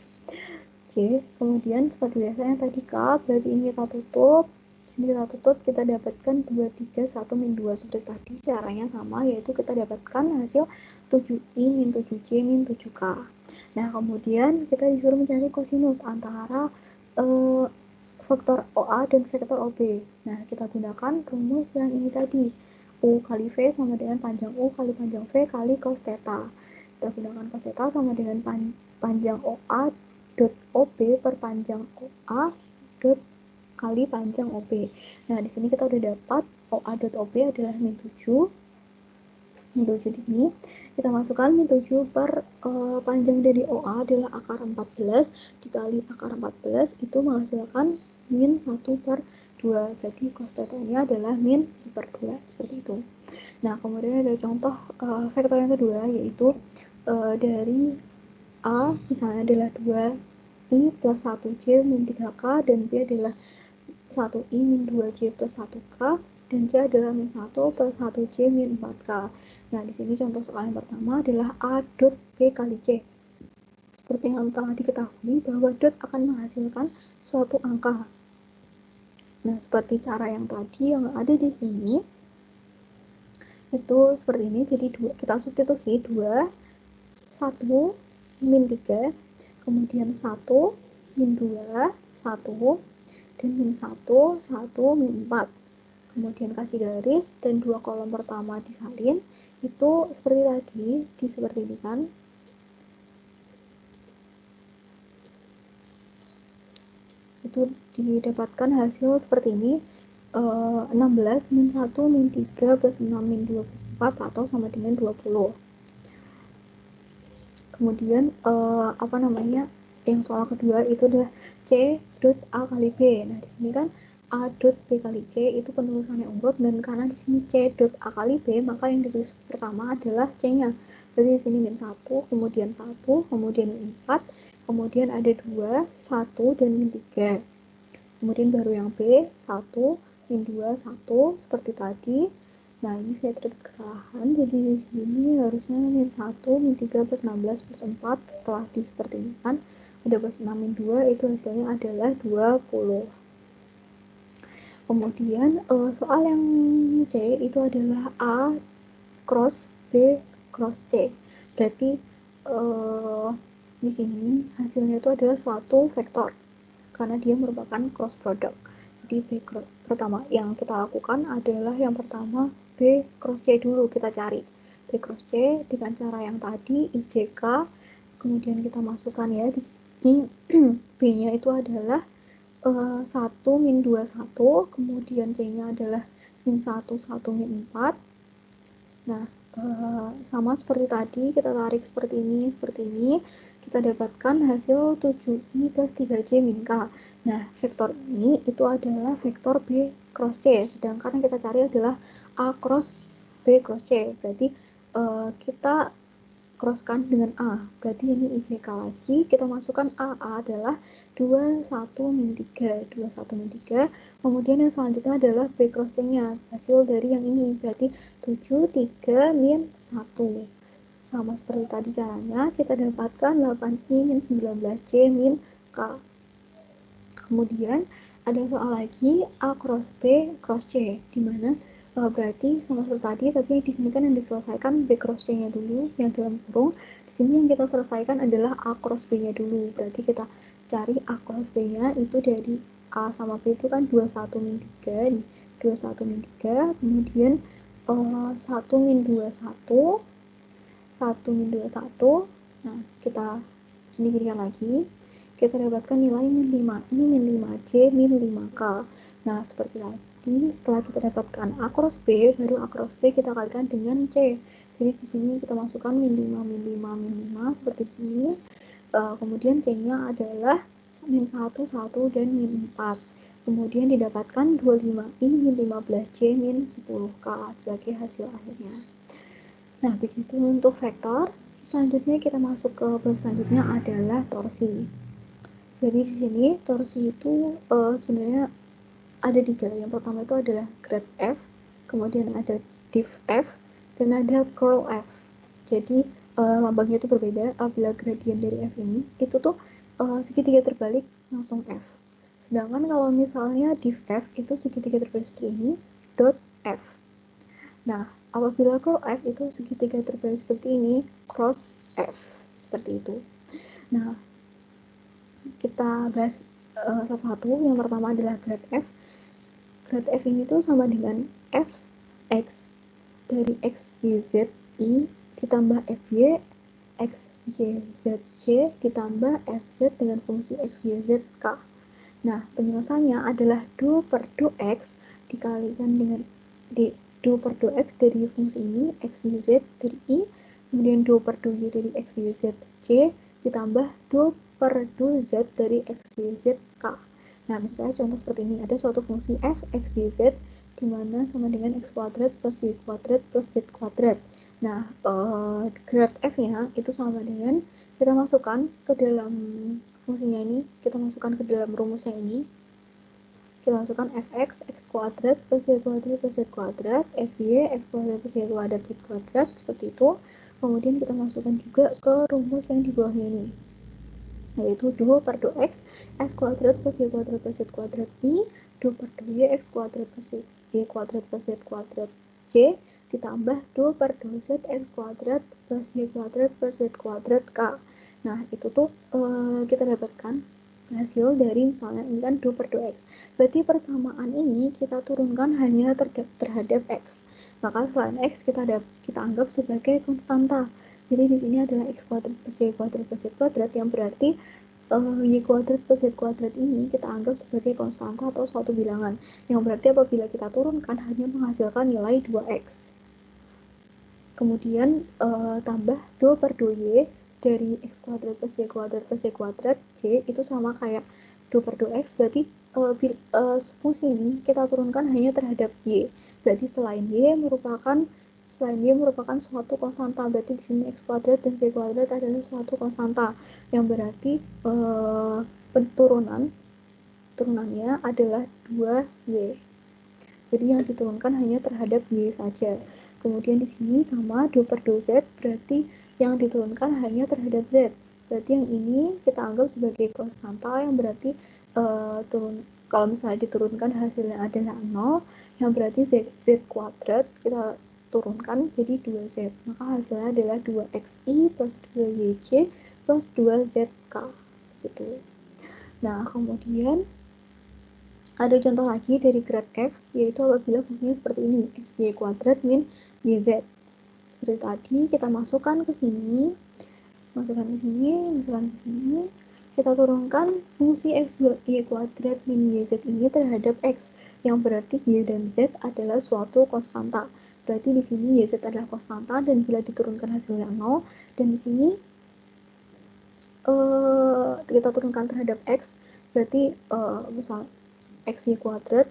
Oke, kemudian seperti biasa yang tadi K, berarti ini kita tutup, sini kita tutup, kita dapatkan 2, 3, 1, min 2, seperti tadi, caranya sama, yaitu kita dapatkan hasil 7I min 7J min 7K. Nah, kemudian kita disuruh mencari kosinus antara faktor OA dan faktor OB. Nah, kita gunakan rumus yang ini tadi. U kali V sama dengan panjang U kali panjang V kali cos theta. Kita gunakan cos theta sama dengan panjang OA dot OB per panjang OA dot kali panjang OB. Nah, di sini kita udah dapat OA dot OB adalah min 7. Min 7 di sini. Kita masukkan min 7 per panjang dari OA adalah akar 14 dikali akar 14 itu menghasilkan min 1 per 2. Berarti cos theta-nya adalah min 1/2 seperti itu. Nah, kemudian ada contoh vektor yang kedua, yaitu dari A misalnya adalah 2I plus 1J min 3K, dan B adalah 1I min 2J plus 1K, dan C adalah min 1 plus 1J min 4K. Nah, di sini contoh soal yang pertama adalah A dot B kali C. Seperti yang telah diketahui bahwa dot akan menghasilkan suatu angka. Nah, seperti cara yang tadi yang ada di sini, itu seperti ini. Jadi kita substitusi 2, 1, min 3, kemudian 1, min 2, 1, dan min 1, 1, min 4. Kemudian kasih garis, dan 2 kolom pertama disalin. Itu seperti tadi, seperti ini kan. Itu didapatkan hasil seperti ini, 16 min 1 min 3 plus 6 min 2 plus 4 atau sama dengan 20. Kemudian yang soal kedua itu adalah C dot A kali B. Nah, di sini kan A dot B kali C itu penulisannya urut, dan karena di sini C dot A kali B, maka yang ditulis pertama adalah C-nya. Jadi di sini min 1, kemudian 1, kemudian min 4, kemudian ada 2, 1, dan min 3. Kemudian baru yang B, 1, min 2, 1, seperti tadi. Nah, ini saya terdapat kesalahan, jadi di sini harusnya min 1, min 3 plus 16 plus 4, setelah seperti ini kan, ada plus 6 min 2, itu hasilnya adalah 20. Kemudian soal yang C itu adalah A cross B cross C. Berarti di sini hasilnya itu adalah suatu vektor karena dia merupakan cross product. Jadi pertama yang kita lakukan adalah yang pertama B cross C dulu kita cari. B cross C dengan cara yang tadi IJK, kemudian kita masukkan ya di sini B-nya itu adalah 1 min 2 1, kemudian C-nya adalah min 1 1 min 4. Nah, sama seperti tadi, kita tarik seperti ini, kita dapatkan hasil 7i plus 3c min k. Nah, vektor ini itu adalah vektor B cross C, sedangkan yang kita cari adalah A cross B cross C. Berarti kita crosskan dengan A, berarti ini IJK lagi, kita masukkan A adalah 21 min 3, 21 min 3, kemudian yang selanjutnya adalah B cross C-nya, hasil dari yang ini, berarti 7, 3, min 1. Sama seperti tadi caranya, kita dapatkan 8i min 19c min K. Kemudian ada soal lagi A cross B cross C, di mana berarti sama seperti tadi, tapi di sini kan yang diselesaikan B cross C-nya dulu, yang dalam kurung. Di sini yang kita selesaikan adalah A cross B-nya dulu. Berarti kita cari A cross B-nya itu dari A sama B itu kan 21 min 3 nih. 21 min 3, kemudian 1 min 21, 1 min 21. Nah, kita gini-ginikan lagi. Kita dapatkan nilai min 5. Ini min 5C, min 5K. Nah, seperti tadi, setelah kita dapatkan A cross B, baru A cross B kita kalikan dengan C. Jadi di sini kita masukkan min 5, min 5, min 5, seperti di sini. Kemudian C-nya adalah min 1, 1, dan min 4. Kemudian didapatkan 25i min 15C min 10K sebagai hasil akhirnya. Nah, begitu untuk vektor. Selanjutnya kita masuk ke bab selanjutnya adalah torsi. Jadi di sini torsi itu sebenarnya ada 3. Yang pertama itu adalah grad F, kemudian ada div F, dan ada curl F. Jadi lambangnya itu berbeda. Apabila gradien dari F ini itu tuh segitiga terbalik langsung F. Sedangkan kalau misalnya div F itu segitiga terbalik seperti ini, dot F. Nah, apabila curl F itu segitiga terbalik seperti ini, cross F. Seperti itu. Nah, kita bahas satu-satu. Yang pertama adalah grad F. Grad F ini tuh sama dengan Fx dari x, y, z, i ditambah fy, x, y, z, c ditambah fz dengan fungsi x, y, z, k. Nah, penyelesaiannya adalah 2 per 2x dikalikan dengan 2 per 2x dari fungsi ini, x, y, z dari i, kemudian 2 per 2y dari x, y, z, c ditambah 2 per 2z dari x, y, z, k. Nah, misalnya contoh seperti ini, ada suatu fungsi f, x, y, z, di mana sama dengan x kuadrat plus y kuadrat plus z kuadrat. Nah, grad f-nya itu sama dengan, kita masukkan ke dalam fungsinya ini, kita masukkan ke dalam rumusnya ini, kita masukkan fx, x kuadrat plus y kuadrat plus z kuadrat, fy, x kuadrat plus y kuadrat z kuadrat, seperti itu. Kemudian kita masukkan juga ke rumus yang di bawahnya ini, yaitu 2 per 2x, x kuadrat plus y kuadrat plus z kuadrat i, 2 per 2y, x kuadrat plus y kuadrat plus z kuadrat c, ditambah 2 per 2z, x kuadrat plus y kuadrat plus z kuadrat k. Nah, itu tuh kita dapatkan hasil dari misalnya ini kan 2 per 2x. Berarti persamaan ini kita turunkan hanya terhadap x. Maka selain x kita anggap sebagai konstanta. Jadi di sini adalah x kuadrat plus y kuadrat plus z kuadrat, yang berarti y kuadrat plus z kuadrat ini kita anggap sebagai konstanta atau suatu bilangan. Yang berarti apabila kita turunkan hanya menghasilkan nilai 2x. Kemudian tambah 2 per 2y dari x kuadrat plus y kuadrat plus z kuadrat c itu sama kayak 2 per 2x, berarti fungsi ini kita turunkan hanya terhadap y. Berarti selain y merupakan suatu konstanta, berarti di sini x kuadrat dan z kuadrat adalah suatu konstanta, yang berarti turunannya adalah 2y. Jadi yang diturunkan hanya terhadap y saja. Kemudian di sini sama 2 per 2z, berarti yang diturunkan hanya terhadap z. Berarti yang ini kita anggap sebagai konstanta, yang berarti kalau misalnya diturunkan hasilnya adalah 0, yang berarti z kuadrat kita turunkan jadi 2z. Maka hasilnya adalah 2xi plus 2yc plus 2zk. Gitu. Nah, kemudian ada contoh lagi dari grad f, yaitu apabila fungsinya seperti ini, xy kuadrat min yz. Seperti tadi, kita masukkan ke sini, kita turunkan fungsi xy kuadrat min yz ini terhadap x, yang berarti y dan z adalah suatu konstanta. berarti di sini YZ adalah konstanta dan bila diturunkan hasilnya 0, dan di sini kita turunkan terhadap X, berarti misal X Y kuadrat,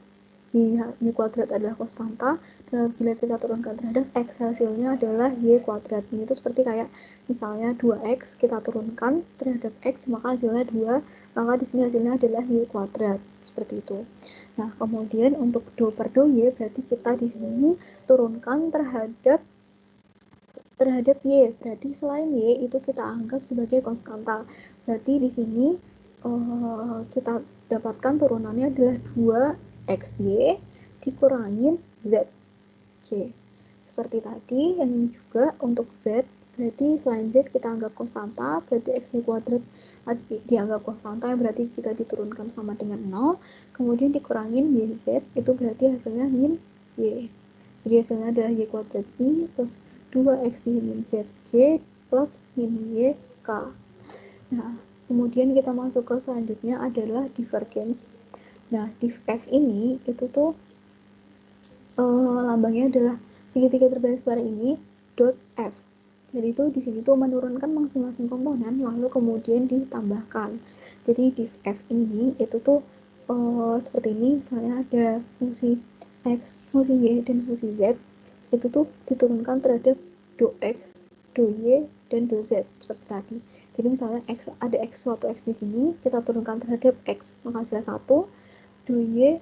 Y kuadrat adalah konstanta, dan bila kita turunkan terhadap X, hasilnya adalah Y kuadrat. Ini itu seperti kayak misalnya 2X kita turunkan terhadap X, maka hasilnya 2, maka di sini hasilnya adalah Y kuadrat, seperti itu. Nah, kemudian untuk do per do Y, berarti kita di sini turunkan terhadap Y, berarti selain Y itu kita anggap sebagai konstanta. Berarti di sini kita dapatkan turunannya adalah 2XY dikurangin ZC. Seperti tadi, yang ini juga untuk Z, berarti selain Z kita anggap konstanta, berarti XY kuadrat dianggap konstanta, berarti jika diturunkan sama dengan 0, kemudian dikurangin YZ, itu berarti hasilnya min Y. Jadi hasilnya adalah Y kuadrat I plus 2XY min ZC plus min YK. Nah, kemudian kita masuk ke selanjutnya adalah divergence. Nah, div F ini itu tuh lambangnya adalah segitiga terbelah pada ini dot F. Jadi itu di sini tuh menurunkan masing-masing komponen lalu kemudian ditambahkan. Jadi div F ini itu tuh seperti ini, misalnya ada fungsi X, fungsi Y, dan fungsi Z, itu tuh diturunkan terhadap do X, do Y, dan do Z seperti tadi. Jadi misalnya X, ada X suatu X di sini, kita turunkan terhadap X, maka hasilnya 1, do Y,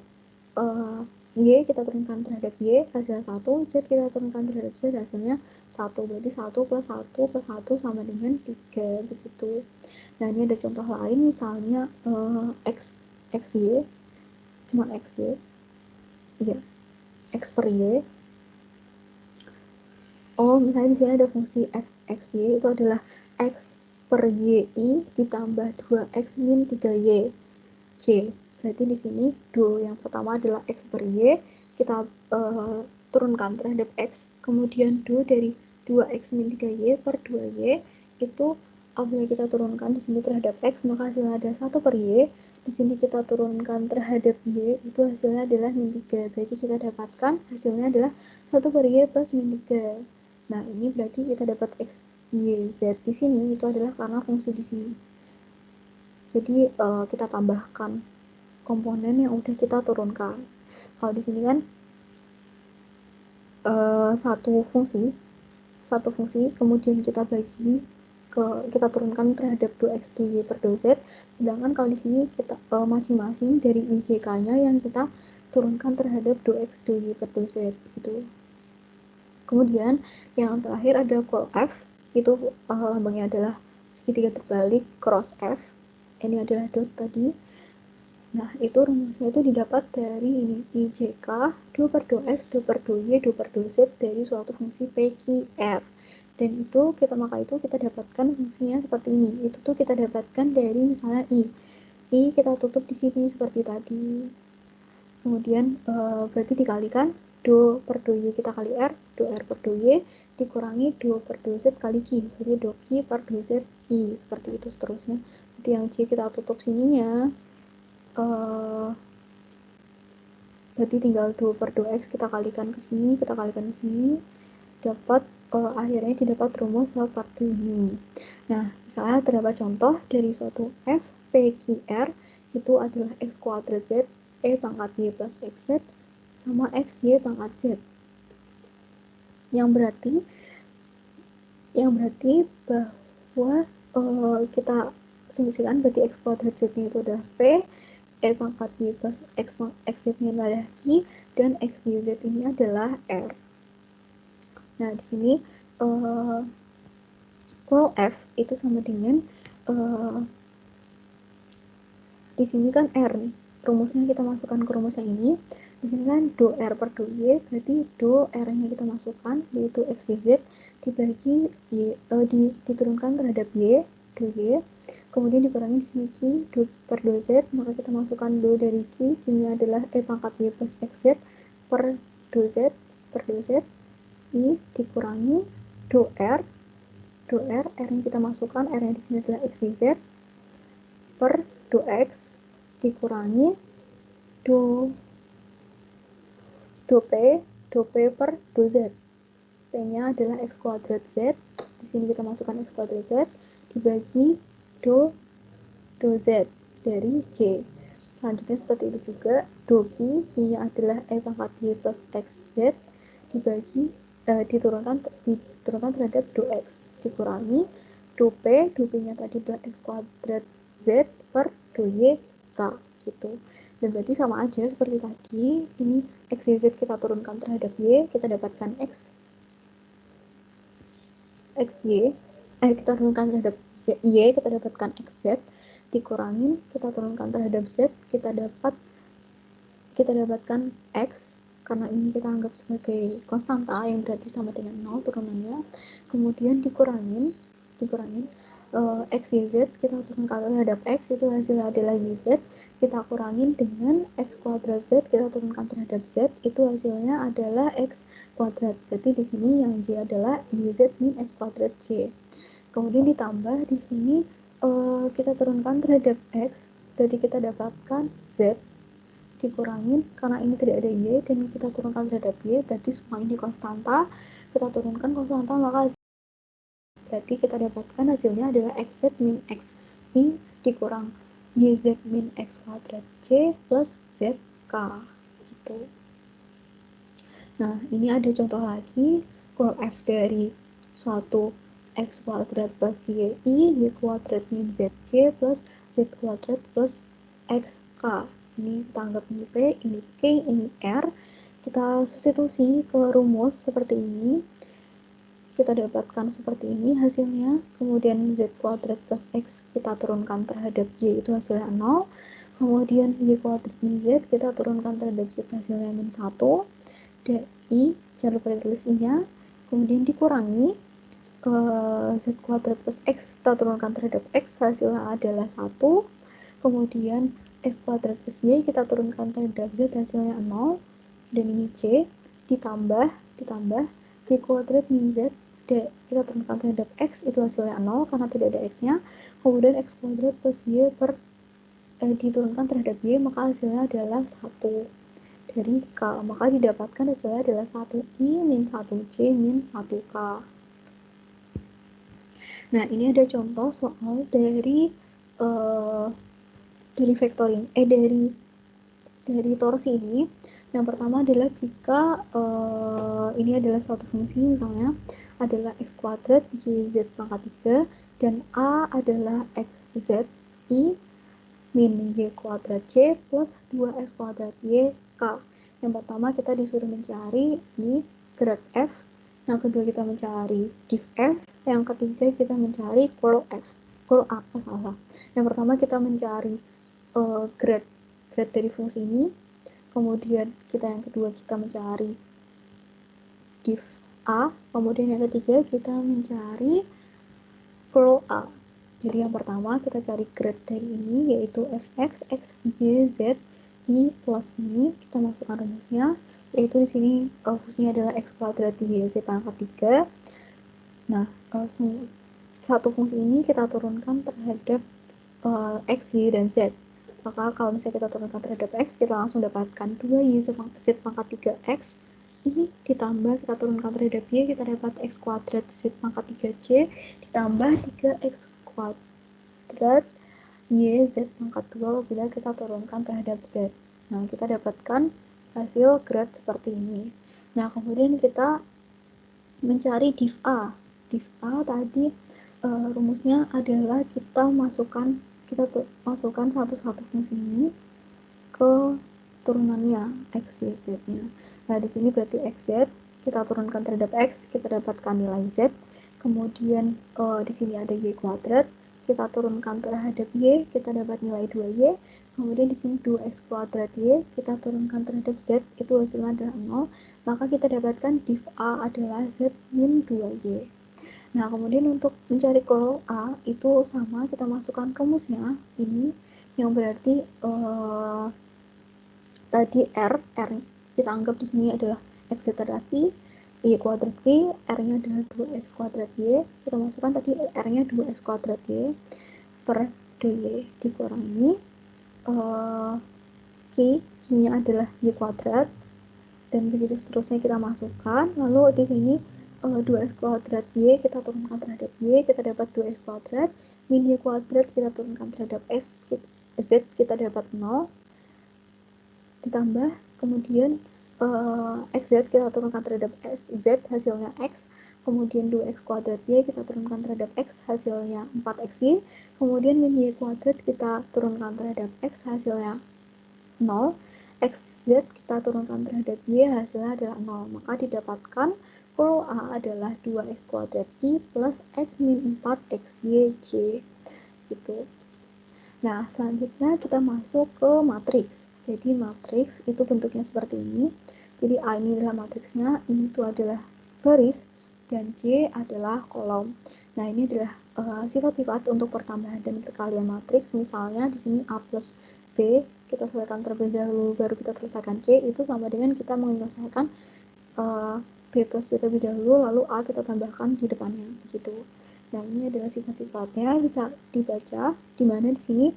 Y kita turunkan terhadap Y, hasilnya 1, Z kita turunkan terhadap Z, hasilnya 1, berarti 1 plus 1 plus 1 sama dengan 3, begitu. Nah, ini ada contoh lain, misalnya XY, cuma XY, iya, X per Y. Misalnya di sini ada fungsi fxy, itu adalah X per YI ditambah 2X min 3Y C. Berarti di sini do yang pertama adalah X per Y, kita turunkan terhadap X, kemudian do dari 2X min 3Y per 2Y, itu apabila kita turunkan di sini terhadap X, maka hasilnya ada 1 per Y, di sini kita turunkan terhadap Y, itu hasilnya adalah min 3, berarti kita dapatkan hasilnya adalah 1 per Y plus min 3. Nah, ini berarti kita dapat X, Y, Z di sini, itu adalah karena fungsi di sini. Jadi kita tambahkan komponen yang udah kita turunkan. Kalau di sini kan satu fungsi, kemudian kita bagi kita turunkan terhadap 2x dy per 2z, sedangkan kalau di sini kita masing-masing dari IJK-nya yang kita turunkan terhadap 2x dy per 2z gitu. Kemudian yang terakhir ada call F, itu lambangnya adalah segitiga terbalik cross F. Ini adalah dot tadi. Nah, itu rumusnya itu didapat dari ini, IJK, 2 per 2X, 2 per 2Y, 2 per 2Z dari suatu fungsi PQR. Dan itu, maka itu kita dapatkan fungsinya seperti ini. Itu tuh kita dapatkan dari misalnya I. I kita tutup di sini seperti tadi. Kemudian, berarti dikalikan, do per 2Y kita kali R, do R per 2Y, dikurangi do per 2Z kali Q. Jadi do Q per 2Z I. Seperti itu seterusnya. Nanti yang C kita tutup sininya. Berarti tinggal 2 per 2x kita kalikan ke sini, dapat akhirnya didapat rumus seperti ini. Nah, misalnya terdapat contoh dari suatu f PQR itu adalah x kuadrat z e pangkat y plus xz sama x y pangkat z. Yang berarti bahwa kita asumsikan berarti x kuadrat z-nya itu adalah p, e pangkat y plus xz-nya adalah q, dan xyz ini adalah r. Nah, di sini curl f itu sama dengan di sini kan r nih. Rumusnya kita masukkan ke rumus yang ini. Di sini kan do r per do y, berarti do r-nya kita masukkan yaitu xyz dibagi y, diturunkan terhadap y, do y. Kemudian dikurangi di sini Q, do Q per do Z, maka kita masukkan do dari Q, Q-nya adalah E pangkat Y plus XZ per do Z, I dikurangi do R, R-nya kita masukkan, R-nya di sini adalah XYZ, per do X, dikurangi do P per do Z. P-nya adalah X kuadrat Z. Di sini kita masukkan X kuadrat Z dibagi do Z dari C. Selanjutnya seperti itu juga, do Q, Q-nya adalah E pangkat Y plus XZ dibagi diturunkan terhadap do X, dikurangi do P-nya tadi adalah X kuadrat Z per do Y K gitu. Dan berarti sama aja seperti tadi, ini X, Y, Z kita turunkan terhadap Y, kita dapatkan kita turunkan terhadap Y, kita dapatkan XZ, dikurangin, kita turunkan terhadap Z, kita dapatkan X, karena ini kita anggap sebagai konstanta yang berarti sama dengan 0 turunannya, kemudian dikurangin X, Y, Z, kita turunkan terhadap X, itu hasilnya adalah YZ, kita kurangin dengan X kuadrat Z, kita turunkan terhadap Z, itu hasilnya adalah X kuadrat. Berarti di sini yang J adalah YZ min X kuadrat J. Kemudian ditambah di sini kita turunkan terhadap X, berarti kita dapatkan Z, dikurangin, karena ini tidak ada Y, dan kita turunkan terhadap Y, berarti semua ini konstanta, kita turunkan konstanta, maka berarti kita dapatkan hasilnya adalah XZ min X min dikurang YZ min X kuadrat C plus ZK gitu. Nah, ini ada contoh lagi, kalau F dari suatu X kuadrat plus Y kuadrat min ZC plus Z kuadrat plus XK. Ini kita anggap ini P, ini Q, ini R. Kita substitusi ke rumus seperti ini. Kita dapatkan seperti ini hasilnya, kemudian Z kuadrat plus X kita turunkan terhadap Y, itu hasilnya 0, kemudian Y kuadrat min Z kita turunkan terhadap Z, hasilnya min 1, DI, jangan lupa ditulis I-nya, kemudian dikurangi Z kuadrat plus X kita turunkan terhadap X, hasilnya adalah 1, kemudian X kuadrat plus Y kita turunkan terhadap Z, hasilnya 0, dan ini C, ditambah Y kuadrat min Z, kita turunkan terhadap X, itu hasilnya 0 karena tidak ada X-nya, kemudian X kuadrat plus Y diturunkan terhadap Y, maka hasilnya adalah 1 dari K, maka didapatkan hasilnya adalah 1I min 1J min 1K. Nah, ini ada contoh soal dari factoring, dari torsi ini. Yang pertama adalah jika ini adalah suatu fungsi, misalnya adalah X kuadrat YZ pangkat 3 dan A adalah XZ I min Y kuadrat C plus 2X kuadrat Y K. Yang pertama kita disuruh mencari ini grad F, yang kedua kita mencari div F, yang ketiga kita mencari kalau A, salah. Yang pertama kita mencari grad dari fungsi ini, kemudian yang kedua kita mencari div A, kemudian yang ketiga kita mencari flow A. Jadi yang pertama kita cari grad dari ini, yaitu fx, x, y, z, i plus ini, kita masukkan rumusnya, yaitu di sini fungsinya adalah x kuadrat y z pangkat 3. Nah, satu fungsi ini kita turunkan terhadap x, y, dan z. Maka kalau misalnya kita turunkan terhadap x, kita langsung dapatkan 2y z pangkat 3x, I ditambah kita turunkan terhadap y, kita dapat x kuadrat z pangkat 3c, ditambah 3x kuadrat y z pangkat 2 bila kita turunkan terhadap z. Nah, kita dapatkan hasil grad seperti ini. Nah, kemudian kita mencari div A. Div A tadi rumusnya adalah kita masukkan satu-satu fungsi ini ke turunannya x, y, z-nya. Nah, di sini berarti xz kita turunkan terhadap x, kita dapatkan nilai z. Kemudian di sini ada y kuadrat, kita turunkan terhadap y, kita dapat nilai 2y. Kemudian di sini 2x kuadrat y, kita turunkan terhadap z, itu hasilnya adalah 0. Maka kita dapatkan div A adalah z min 2y. Nah, kemudian untuk mencari kalau A itu sama, kita masukkan rumusnya ini, yang berarti tadi R kita anggap di sini adalah x adalah y kuadrat y, R-nya adalah 2x kuadrat y, kita masukkan tadi R-nya 2x kuadrat y per dy, dikurangi Q-nya adalah y kuadrat, dan begitu seterusnya kita masukkan. Lalu di sini 2x kuadrat y kita turunkan terhadap y, kita dapat 2x kuadrat, min y kuadrat kita turunkan terhadap z kita dapat 0, ditambah kemudian xz kita turunkan terhadap z hasilnya x, kemudian 2x kuadrat y kita turunkan terhadap x hasilnya 4xy, kemudian min y kuadrat kita turunkan terhadap x hasilnya 0, xz kita turunkan terhadap y hasilnya adalah 0, maka didapatkan kurul A adalah 2x kuadrat I plus x min 4xy j gitu. Nah, selanjutnya kita masuk ke matriks. Jadi matriks itu bentuknya seperti ini. Jadi A ini adalah matriksnya, I itu adalah baris, dan J adalah kolom. Nah, ini adalah sifat-sifat untuk pertambahan dan perkalian matriks. Misalnya di sini A plus B, kita selesaikan terlebih dahulu, baru kita selesaikan C, itu sama dengan kita menyelesaikan B plus C terlebih dahulu, lalu A kita tambahkan di depannya, begitu. Nah, ini adalah sifat-sifatnya, bisa dibaca, di mana di sini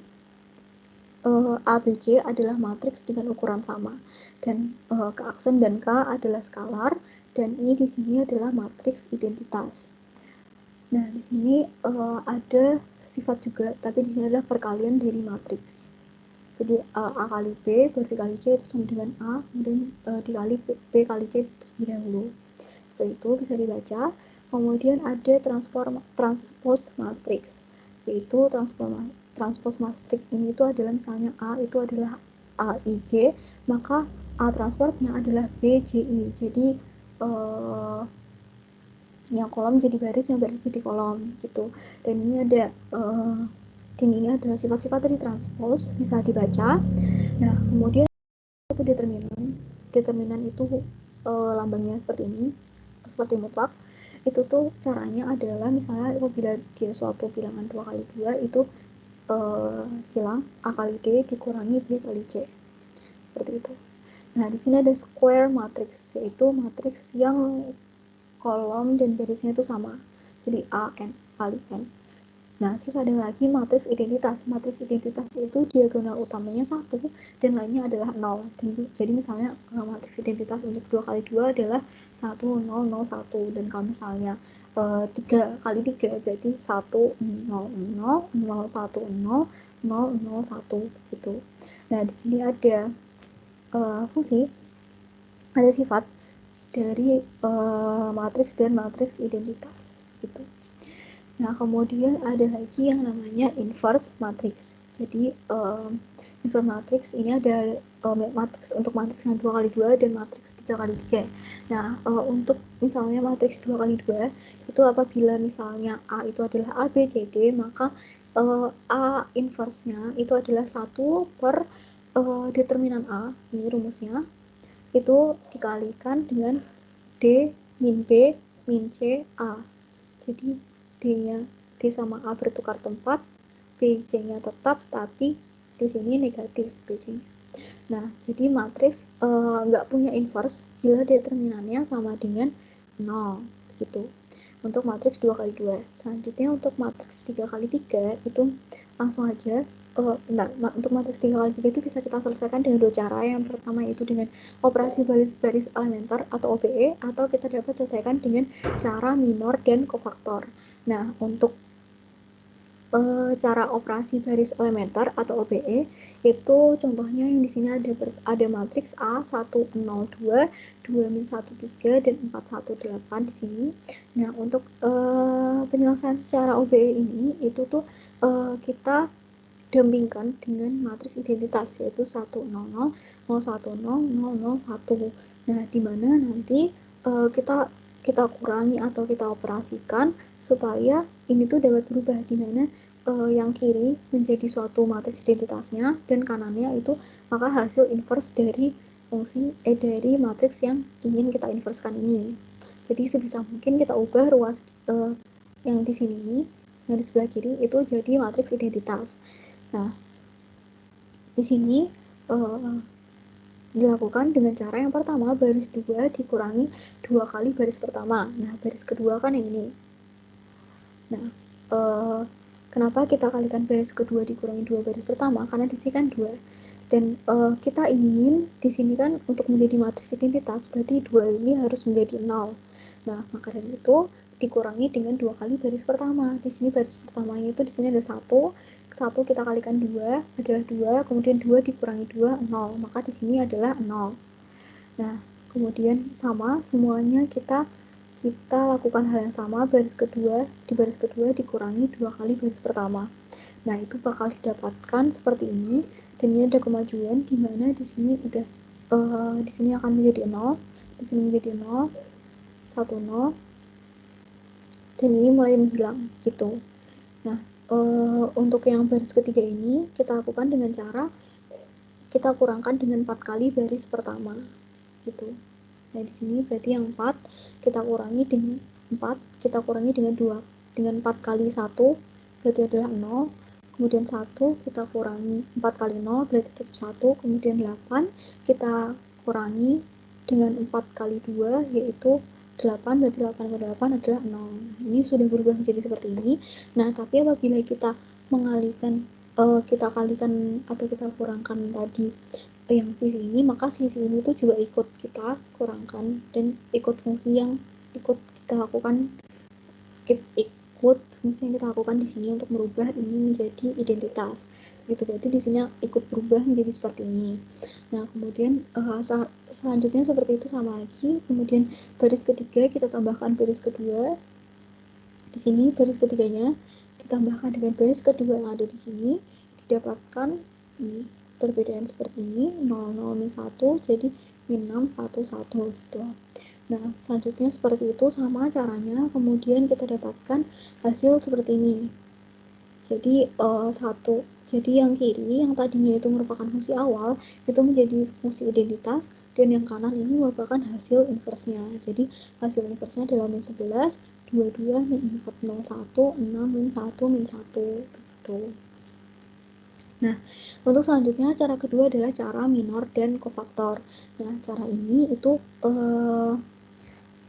ABC adalah matriks dengan ukuran sama, dan K aksen dan K adalah skalar, dan I di sini adalah matriks identitas. Nah, di sini ada sifat juga, tapi di sini adalah perkalian dari matriks. Jadi A kali B dikali C itu sama dengan A, kemudian dikali B kali C terlebih dahulu. Seperti itu bisa dibaca. Kemudian ada transpose matriks, yaitu transpose matriks ini itu adalah misalnya A itu adalah AIJ, maka A transposnya adalah BJI. Jadi yang kolom jadi baris, yang baris jadi kolom gitu. Dan ini ada ini adalah sifat-sifat dari transpose, bisa dibaca. Nah, kemudian itu determinan itu lambangnya seperti ini, seperti mutlak. Itu tuh caranya adalah misalnya apabila dia suatu bilangan 2 kali 2 itu silang A kali D dikurangi B kali C, seperti itu. Nah, di sini ada square matrix, yaitu matriks yang kolom dan barisnya itu sama, jadi A n kali n. Nah, terus ada lagi matriks identitas. Matriks identitas itu diagonal utamanya 1 dan lainnya adalah 0. Jadi misalnya matriks identitas untuk 2 kali 2 adalah 1, 0, 0, 1. Dan kalau misalnya 3 kali 3 berarti 1, 0, 0, 0, 1, 0, 0, 0, 1 gitu. Nah, di sini ada fungsi, ada sifat dari matriks dan matriks identitas gitu. Nah, kemudian ada lagi yang namanya inverse matrix. Jadi, inverse matrix ini ada matriks untuk matriks yang 2 kali 2 dan matriks 3 kali 3. Nah, untuk misalnya matriks 2 kali 2 itu apabila misalnya A itu adalah A, B, C, D, maka A inverse-nya itu adalah 1 per determinan A, ini rumusnya, itu dikalikan dengan D min B min C A. Jadi D-nya, D sama A bertukar tempat, BC-nya tetap, tapi di sini negatif BC-nya. Nah, jadi matriks nggak punya inverse bila determinannya sama dengan 0, gitu. Untuk matriks 2 kali 2. Selanjutnya untuk matriks 3 kali 3 itu langsung aja. Untuk matriks 3 kali 3 itu bisa kita selesaikan dengan dua cara. Yang pertama itu dengan operasi baris elementer atau OBE, atau kita dapat selesaikan dengan cara minor dan kofaktor. Nah, untuk cara operasi baris elementer atau OBE itu contohnya yang di sini ada matriks A 102, 2-1, 3 dan 4-1, 8 di sini. Nah, untuk penyelesaian secara OBE ini itu tuh kita dampingkan dengan matriks identitas, yaitu 100, 010, 001. Nah, di mana nanti kita kurangi atau kita operasikan supaya ini tuh dapat berubah, di mana yang kiri menjadi suatu matriks identitasnya dan kanannya itu maka hasil inverse dari fungsi dari matriks yang ingin kita inverskan ini. Jadi sebisa mungkin kita ubah ruas yang di sini, yang di sebelah kiri itu jadi matriks identitas. Nah, di sini dilakukan dengan cara yang pertama, baris 2 dikurangi 2 kali baris pertama. Nah, baris kedua kan yang ini. Nah, kenapa kita kalikan baris kedua dikurangi 2 baris pertama? Karena di sini kan 2. Dan kita ingin di sini kan untuk menjadi matriks identitas, berarti 2 ini harus menjadi 0. Nah, maka dari itu dikurangi dengan 2 kali baris pertama. Di sini baris pertamanya itu di sini ada 1, 1 kita kalikan 2 adalah 2, kemudian 2 dikurangi 2, 0. Maka di sini adalah 0. Nah, kemudian sama semuanya kita lakukan hal yang sama. Di baris kedua dikurangi 2 kali baris pertama. Nah, itu bakal didapatkan seperti ini, dan ini ada kemajuan di mana di sini udah di sini akan menjadi 0, di sini menjadi 0, 1 0, dan ini mulai menghilang gitu. Nah, untuk yang baris ketiga ini kita lakukan dengan cara kita kurangkan dengan 4 kali baris pertama gitu. Nah, di sini berarti yang 4 kita kurangi dengan 4 kali 1 berarti adalah 0, kemudian 1 kita kurangi 4 kali 0 berarti tetap 1, kemudian 8 kita kurangi dengan 4 kali 2 yaitu 8, berarti 8 kali 8 adalah 0. Ini sudah berubah menjadi seperti ini. Nah, tapi apabila kita kita kalikan atau kita kurangkan tadi yang sisi ini, maka sisi ini tuh juga ikut kita kurangkan dan ikut fungsi yang kita lakukan di sini untuk merubah ini menjadi identitas gitu. Berarti di sini ikut berubah menjadi seperti ini. Nah, kemudian selanjutnya seperti itu sama lagi. Kemudian baris ketiga kita tambahkan baris kedua. Di sini baris ketiganya ditambahkan dengan baris kedua yang ada di sini, didapatkan ini perbedaan seperti ini, 0 0 min 1 jadi min 6 1 1 gitu. Nah, selanjutnya seperti itu sama caranya, kemudian kita dapatkan hasil seperti ini. Jadi jadi yang kiri yang tadinya itu merupakan fungsi awal itu menjadi fungsi identitas, dan yang kanan ini merupakan hasil inversnya. Jadi hasil inversnya adalah min 11, 22, min 4, 0, 1, 6, min 1, min 1 gitu. Nah, untuk selanjutnya cara kedua adalah cara minor dan kofaktor. Nah, cara ini itu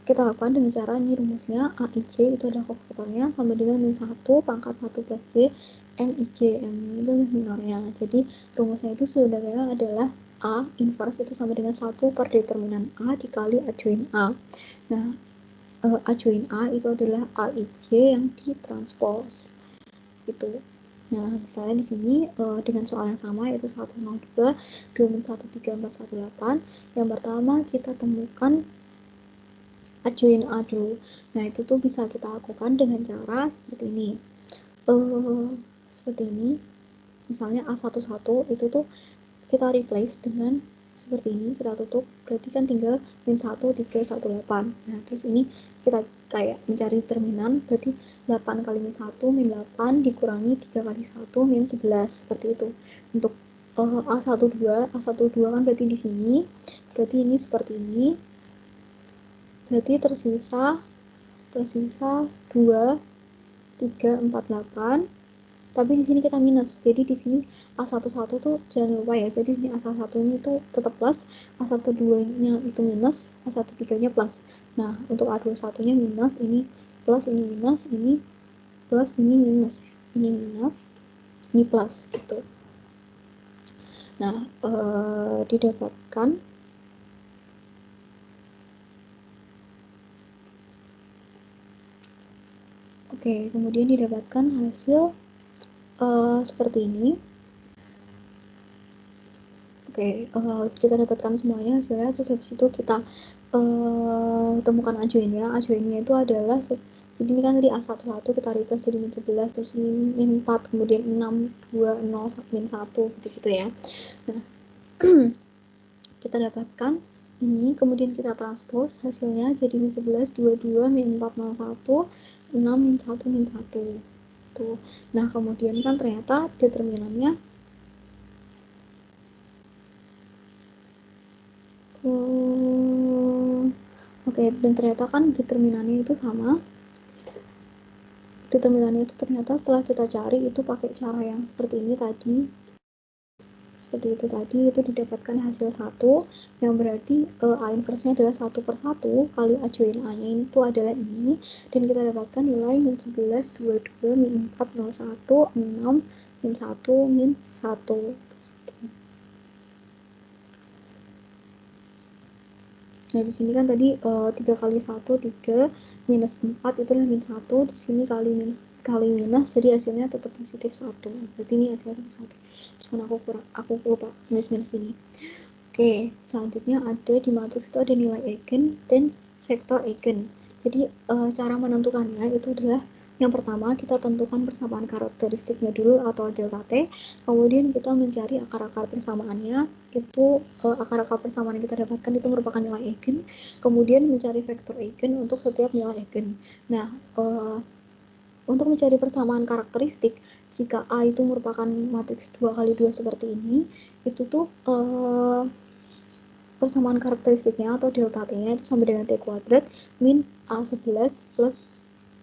kita lakukan dengan cara ini rumusnya AIJ itu adalah kofaktornya sama dengan min 1 pangkat 1 plus J MIJ. M itu minornya. Jadi rumusnya itu sebenarnya adalah A inverse itu sama dengan 1 per determinan A dikali A join A. Nah, A join A itu adalah AIJ yang ditranspos gitu. Nah, misalnya di sini dengan soal yang sama yaitu 102, 2 min 1, 3, 4, 1, 8. Yang pertama kita temukan A join A dulu. Nah, itu tuh bisa kita lakukan dengan cara seperti ini. Seperti ini. Misalnya A11 itu tuh kita replace dengan seperti ini, kita tutup, berarti kan tinggal min 1, 3, 1, 8. Nah, terus ini kita kayak mencari determinan, berarti 8 kali min 1, min 8 dikurangi 3 kali 1, min 11, seperti itu. Untuk A12 kan berarti di sini, berarti ini seperti ini, berarti tersisa 2, 3, 4, 8, tapi di sini kita minus, jadi di sini A11 tuh jangan lupa ya, jadi di sini A11 nya itu tetap plus, A12 nya itu minus, A13 nya plus. Nah, untuk A21 nya minus, ini plus, ini minus, ini plus, ini minus, ini minus, ini plus gitu. Nah, didapatkan kemudian didapatkan hasil seperti ini. Kita dapatkan semuanya hasilnya, terus habis itu kita temukan A join-nya. A join-nya itu adalah jadi ini kan tadi A11 kita replace jadi min 11, terus ini min 4, kemudian 6, 2, 0, min 1 gitu-gitu ya. Nah, kita dapatkan ini, kemudian kita transpose hasilnya jadi min 11, 22, min 4, 0, 1, 6, min 1, min 1 tuh. Nah, kemudian kan ternyata determinannya dan ternyata kan determinannya itu sama. Determinannya itu ternyata setelah kita cari itu pakai cara yang seperti ini tadi. Seperti itu tadi, itu didapatkan hasil 1, yang berarti A inverse-nya adalah 1 per 1 kali A join A-nya itu adalah ini, dan kita dapatkan nilai min 11, 22, min 4, 0, 1, 6, min 1, min 1. Nah, di sini kan tadi 3 kali 1, 3, minus 4 itu min 1, di sini kali minus, jadi hasilnya tetap positif 1. Berarti ini hasilnya tetap 1. Cuman aku lupa minus ini. Oke, selanjutnya ada di matriks itu ada nilai eigen dan vektor eigen. Jadi cara menentukannya itu adalah yang pertama kita tentukan persamaan karakteristiknya dulu atau delta T, kemudian kita mencari akar-akar persamaannya, itu akar-akar persamaan yang kita dapatkan itu merupakan nilai eigen, kemudian mencari vektor eigen untuk setiap nilai eigen. Nah, untuk mencari persamaan karakteristik, jika A itu merupakan matriks 2 kali 2 seperti ini, itu tuh persamaan karakteristiknya atau delta T-nya itu sama dengan T kuadrat min A11 plus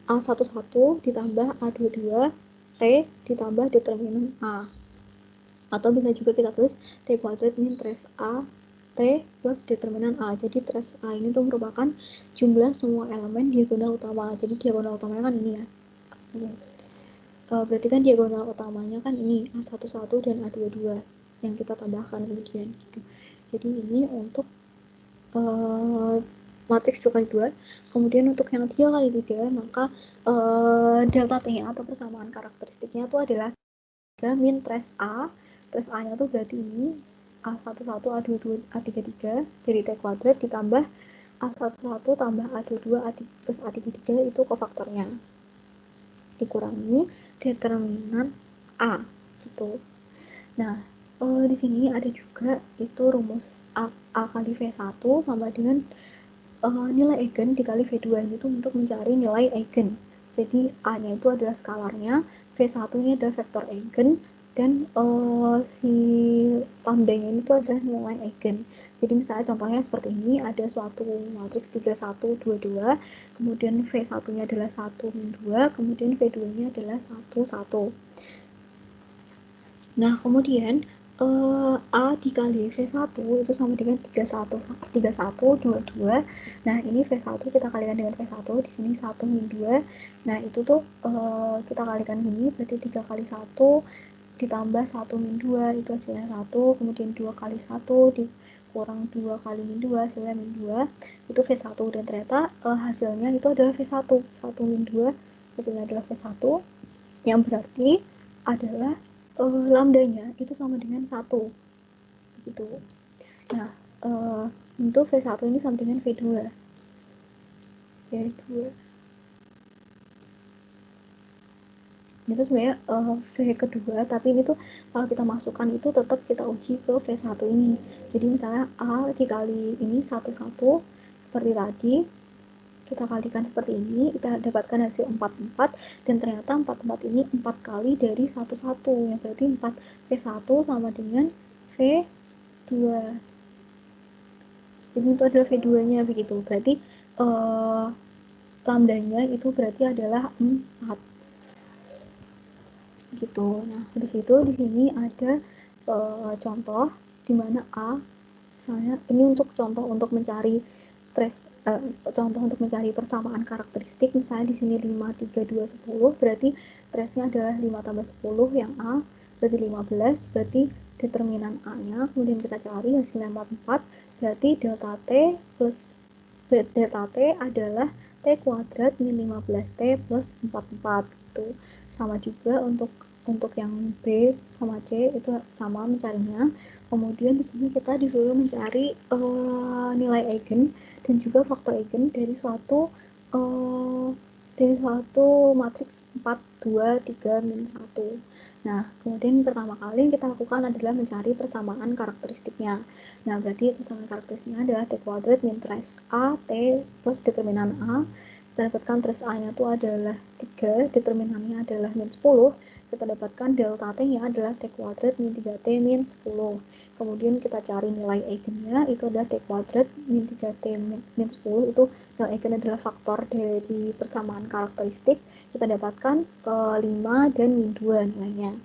A11 ditambah A22 T ditambah determinan A. Atau bisa juga kita tulis T kuadrat min trace A T plus determinan A. Jadi trace A ini tuh merupakan jumlah semua elemen diagonal utama. Jadi diagonal utamanya kan ini ya. Berarti kan diagonal utamanya kan ini A11 dan A22 yang kita tambahkan kemudian gitu. Jadi ini untuk matriks 2 kali 2. Kemudian untuk yang 3 kali 3, maka delta T-nya atau persamaan karakteristiknya itu adalah 3 min trace A. Trace A-nya itu berarti ini A11, A22, A33 dari T kuadrat ditambah A11 tambah A22 plus A33 itu kofaktornya. Dikurangi determinan A gitu. Nah, di sini ada juga itu rumus A kali V1 sama dengan nilai eigen dikali V2 itu untuk mencari nilai eigen. Jadi A-nya itu adalah skalarnya, V1 ini adalah vektor eigen, dan si lambdanya ini tuh adalah nilai eigen. Jadi misalnya contohnya seperti ini, ada suatu matriks 3, 1, 2, 2, kemudian V1-nya adalah 1, 2, kemudian V2-nya adalah 1, 1. Nah, kemudian A dikali V1 itu sama dengan 31, 22. Nah, ini V1 kita kalikan dengan V1, di sini 1 min 2. Nah, itu tuh kita kalikan ini, berarti 3 kali 1 ditambah 1 min 2, itu hasilnya 1. Kemudian 2 kali 1 dikurang 2 kali min 2, hasilnya min 2. Itu V1, dan ternyata hasilnya itu adalah V1. 1 min 2, hasilnya adalah V1, yang berarti adalah lambdanya itu sama dengan 1 gitu. Nah, untuk V1 ini sama dengan V2. V2 itu sebenarnya V kedua, tapi ini tuh kalau kita masukkan itu tetap kita uji ke V1 ini. Jadi misalnya A dikali ini 1, 1 seperti tadi, kita kalikan seperti ini, kita dapatkan hasil 4, 4, dan ternyata 4, 4 ini 4 kali dari 1, 1, yang berarti 4 V1 sama dengan V2. Jadi itu adalah V2-nya begitu. Berarti lambdanya itu berarti adalah 4. Gitu. Nah, habis itu di sini ada contoh di mana A, misalnya ini untuk contoh untuk mencari trace, contoh untuk mencari persamaan karakteristik. Misalnya di sini 5, 3, 2, 10, berarti trace-nya adalah 5 tambah 10 yang A, berarti 15, berarti determinan A-nya, kemudian kita cari hasilnya 44, berarti delta T plus delta T adalah T kuadrat min 15T plus 44 gitu. Sama juga untuk yang B sama C itu sama mencarinya. Kemudian di sini kita disuruh mencari nilai eigen dan juga faktor eigen dari suatu matriks 4, 2, 3, min 1. Nah, kemudian pertama kali yang kita lakukan adalah mencari persamaan karakteristiknya. Nah, berarti persamaan karakteristiknya adalah T kuadrat min trace A, T plus determinan A. Kita dapatkan trace A-nya itu adalah 3, determinannya adalah min 10. Kita dapatkan delta T-nya adalah T kuadrat min 3T min 10. Kemudian kita cari nilai eigennya, itu adalah T kuadrat min 3T min 10. Itu nilai eigen adalah faktor dari persamaan karakteristik. Kita dapatkan 5 dan min 2 nilainya.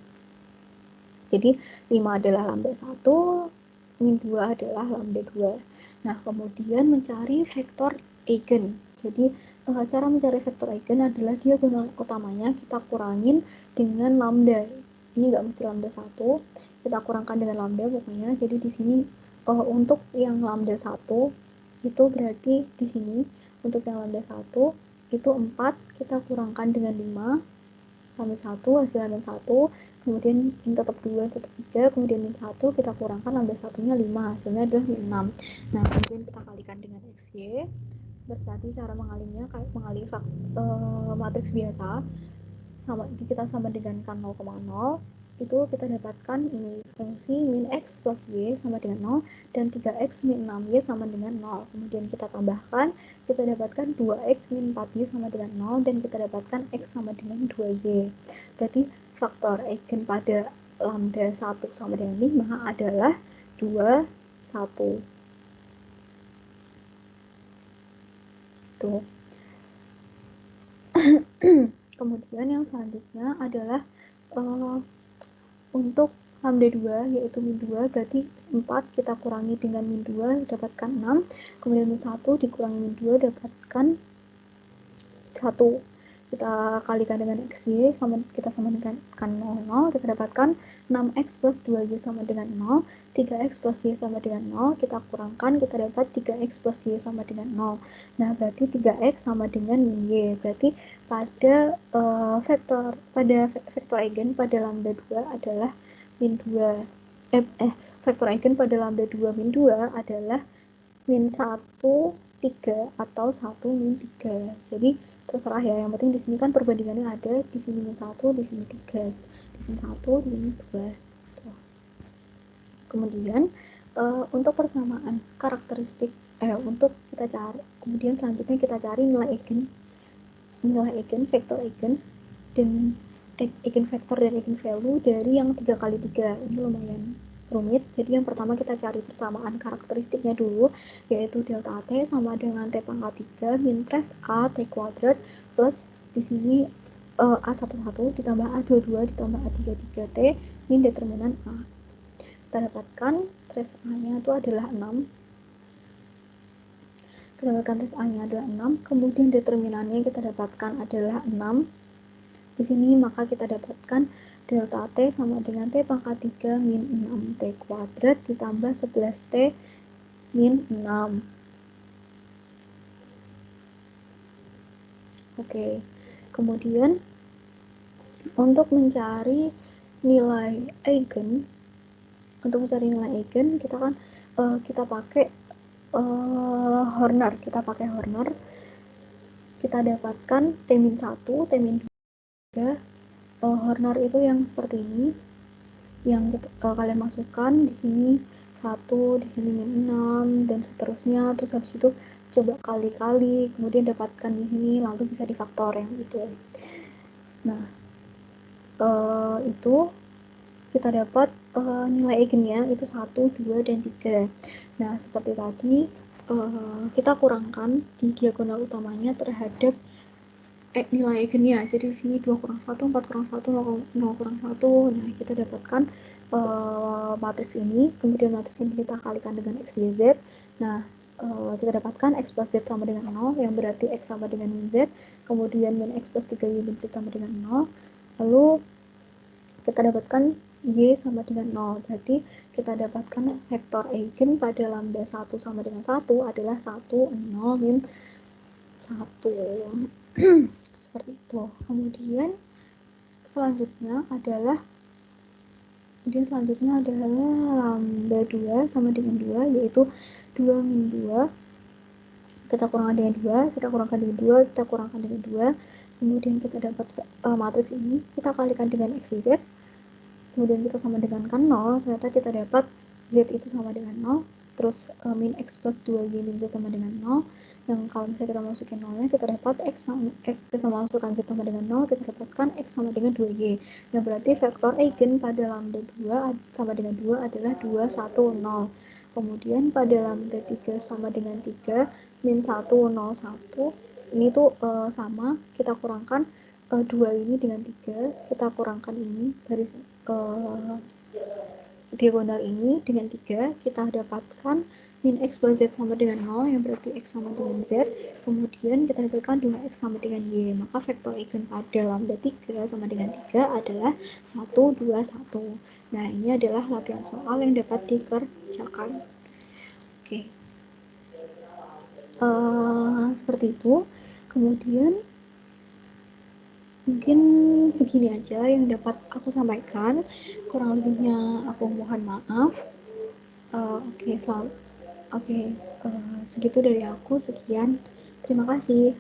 Jadi 5 adalah lambda 1, min 2 adalah lambda 2. Nah, kemudian mencari vektor eigen. Jadi cara mencari vektor eigen adalah diagonal utamanya kita kurangin dengan lambda. Ini nggak mesti lambda 1, kita kurangkan dengan lambda pokoknya. Jadi di sini untuk yang lambda 1 itu berarti di sini untuk yang lambda 1 itu 4 kita kurangkan dengan 5 min 1 hasil min 1, kemudian min tetap 2 tetap 3, kemudian min 1 kita kurangkan lambda 1-nya 5, hasilnya adalah min 6. Nah kemudian kita kalikan dengan xy. Seperti tadi cara mengalinya kayak mengali matriks biasa, kita samakan 0,0, itu kita dapatkan ini fungsi min x plus y sama dengan 0 dan 3x min 6y sama dengan 0. Kemudian kita tambahkan, kita dapatkan 2x min 4y sama dengan 0 dan kita dapatkan x sama dengan 2y. Berarti faktor eigen pada lambda 1 sama dengan 5 adalah 2, 1. Tuh. Kemudian yang selanjutnya adalah untuk lambda 2 yaitu min 2, berarti 4 kita kurangi dengan min 2 dapatkan 6, kemudian min 1 dikurangi min 2 dapatkan 1. Kita kalikan dengan xy, kita sama dengan 0, kita dapatkan 6x plus 2y sama dengan 0, 3x plus y sama dengan 0, kita kurangkan, kita dapat 3x plus y sama dengan 0. Nah, berarti 3x sama dengan min y. Berarti pada vektor eigen pada lambda 2 adalah min 2. Vektor eigen pada lambda 2 min 2 adalah min 1, 3 atau 1 min 3. Jadi terserah ya, yang penting di sini kan perbandingannya ada, di sini min 1, di sini 3, di sini 1, di sini 2. Kemudian untuk persamaan karakteristik untuk kita cari, kemudian selanjutnya kita cari nilai eigen, vektor eigen dan eigenvektor dan eigenvalue dari yang 3 kali 3. Ini lumayan rumit. Jadi yang pertama kita cari persamaan karakteristiknya dulu, yaitu delta T sama dengan T pangkat 3 min trace A T kuadrat plus di sini A11 ditambah A22 ditambah A33 T min determinan A. Kita dapatkan trace A-nya itu adalah 6. Kita dapatkan trace A-nya adalah 6, kemudian determinannya kita dapatkan adalah 6. Di sini maka kita dapatkan delta T sama dengan T pangkat 3 min 6T kuadrat ditambah 11T min 6. Oke, kemudian untuk mencari nilai eigen, kita kan kita pakai Horner, kita dapatkan T min 1, T min 2. Horner itu yang seperti ini, yang kalian masukkan di sini 1, di sini min 6 dan seterusnya, terus habis itu coba kali-kali, kemudian dapatkan di sini, lalu bisa difaktor yang itu. Nah, itu kita dapat nilai eigennya itu 1, 2, dan 3. Nah, seperti tadi kita kurangkan di diagonal utamanya terhadap nilai eigennya. Jadi di sini 2 kurang 1, 4 kurang 1, 0 kurang 1. Nah, kita dapatkan matriks ini, kemudian matriks ini kita kalikan dengan x, y, z. Nah, kita dapatkan x plus z sama dengan 0, yang berarti x sama dengan min z, kemudian min x plus 3y min z sama dengan 0, lalu kita dapatkan y sama dengan 0, berarti kita dapatkan vektor eigen pada lambda 1 sama dengan 1 adalah 1, 0, min 1. Seperti itu. Kemudian selanjutnya adalah lambda 2 sama dengan 2, yaitu 2 min 2, kita kurangkan dengan 2, kita kurangkan dengan 2, kita kurangkan dengan 2, kemudian kita dapat matriks ini, kita kalikan dengan x, y, z, kemudian kita sama dengan kan 0, ternyata kita dapat z itu sama dengan 0, terus min x plus 2y min z sama dengan 0, yang kalau misalnya kita masukin 0-nya, kita dapat kita masukkan z sama dengan 0, kita dapatkan x sama dengan 2y, yang berarti vektor eigen pada lambda 2 sama dengan 2 adalah 2, 1, 0. Kemudian pada lambda 3 sama dengan 3, min 1, 0, 1, ini tuh sama, kita kurangkan 2 ini dengan 3, kita kurangkan ini garis diagonal ini dengan 3, kita dapatkan min x plus z sama dengan 0, yang berarti x sama dengan z, kemudian kita dapatkan 2x sama dengan y, maka vektor eigen pada lambda 3 sama dengan 3 adalah 1, 2, 1. Nah, ini adalah latihan soal yang dapat dikerjakan. Oke. Seperti itu. Kemudian mungkin segini aja yang dapat aku sampaikan, kurang lebihnya aku mohon maaf. Oke, segitu dari aku, sekian, terima kasih.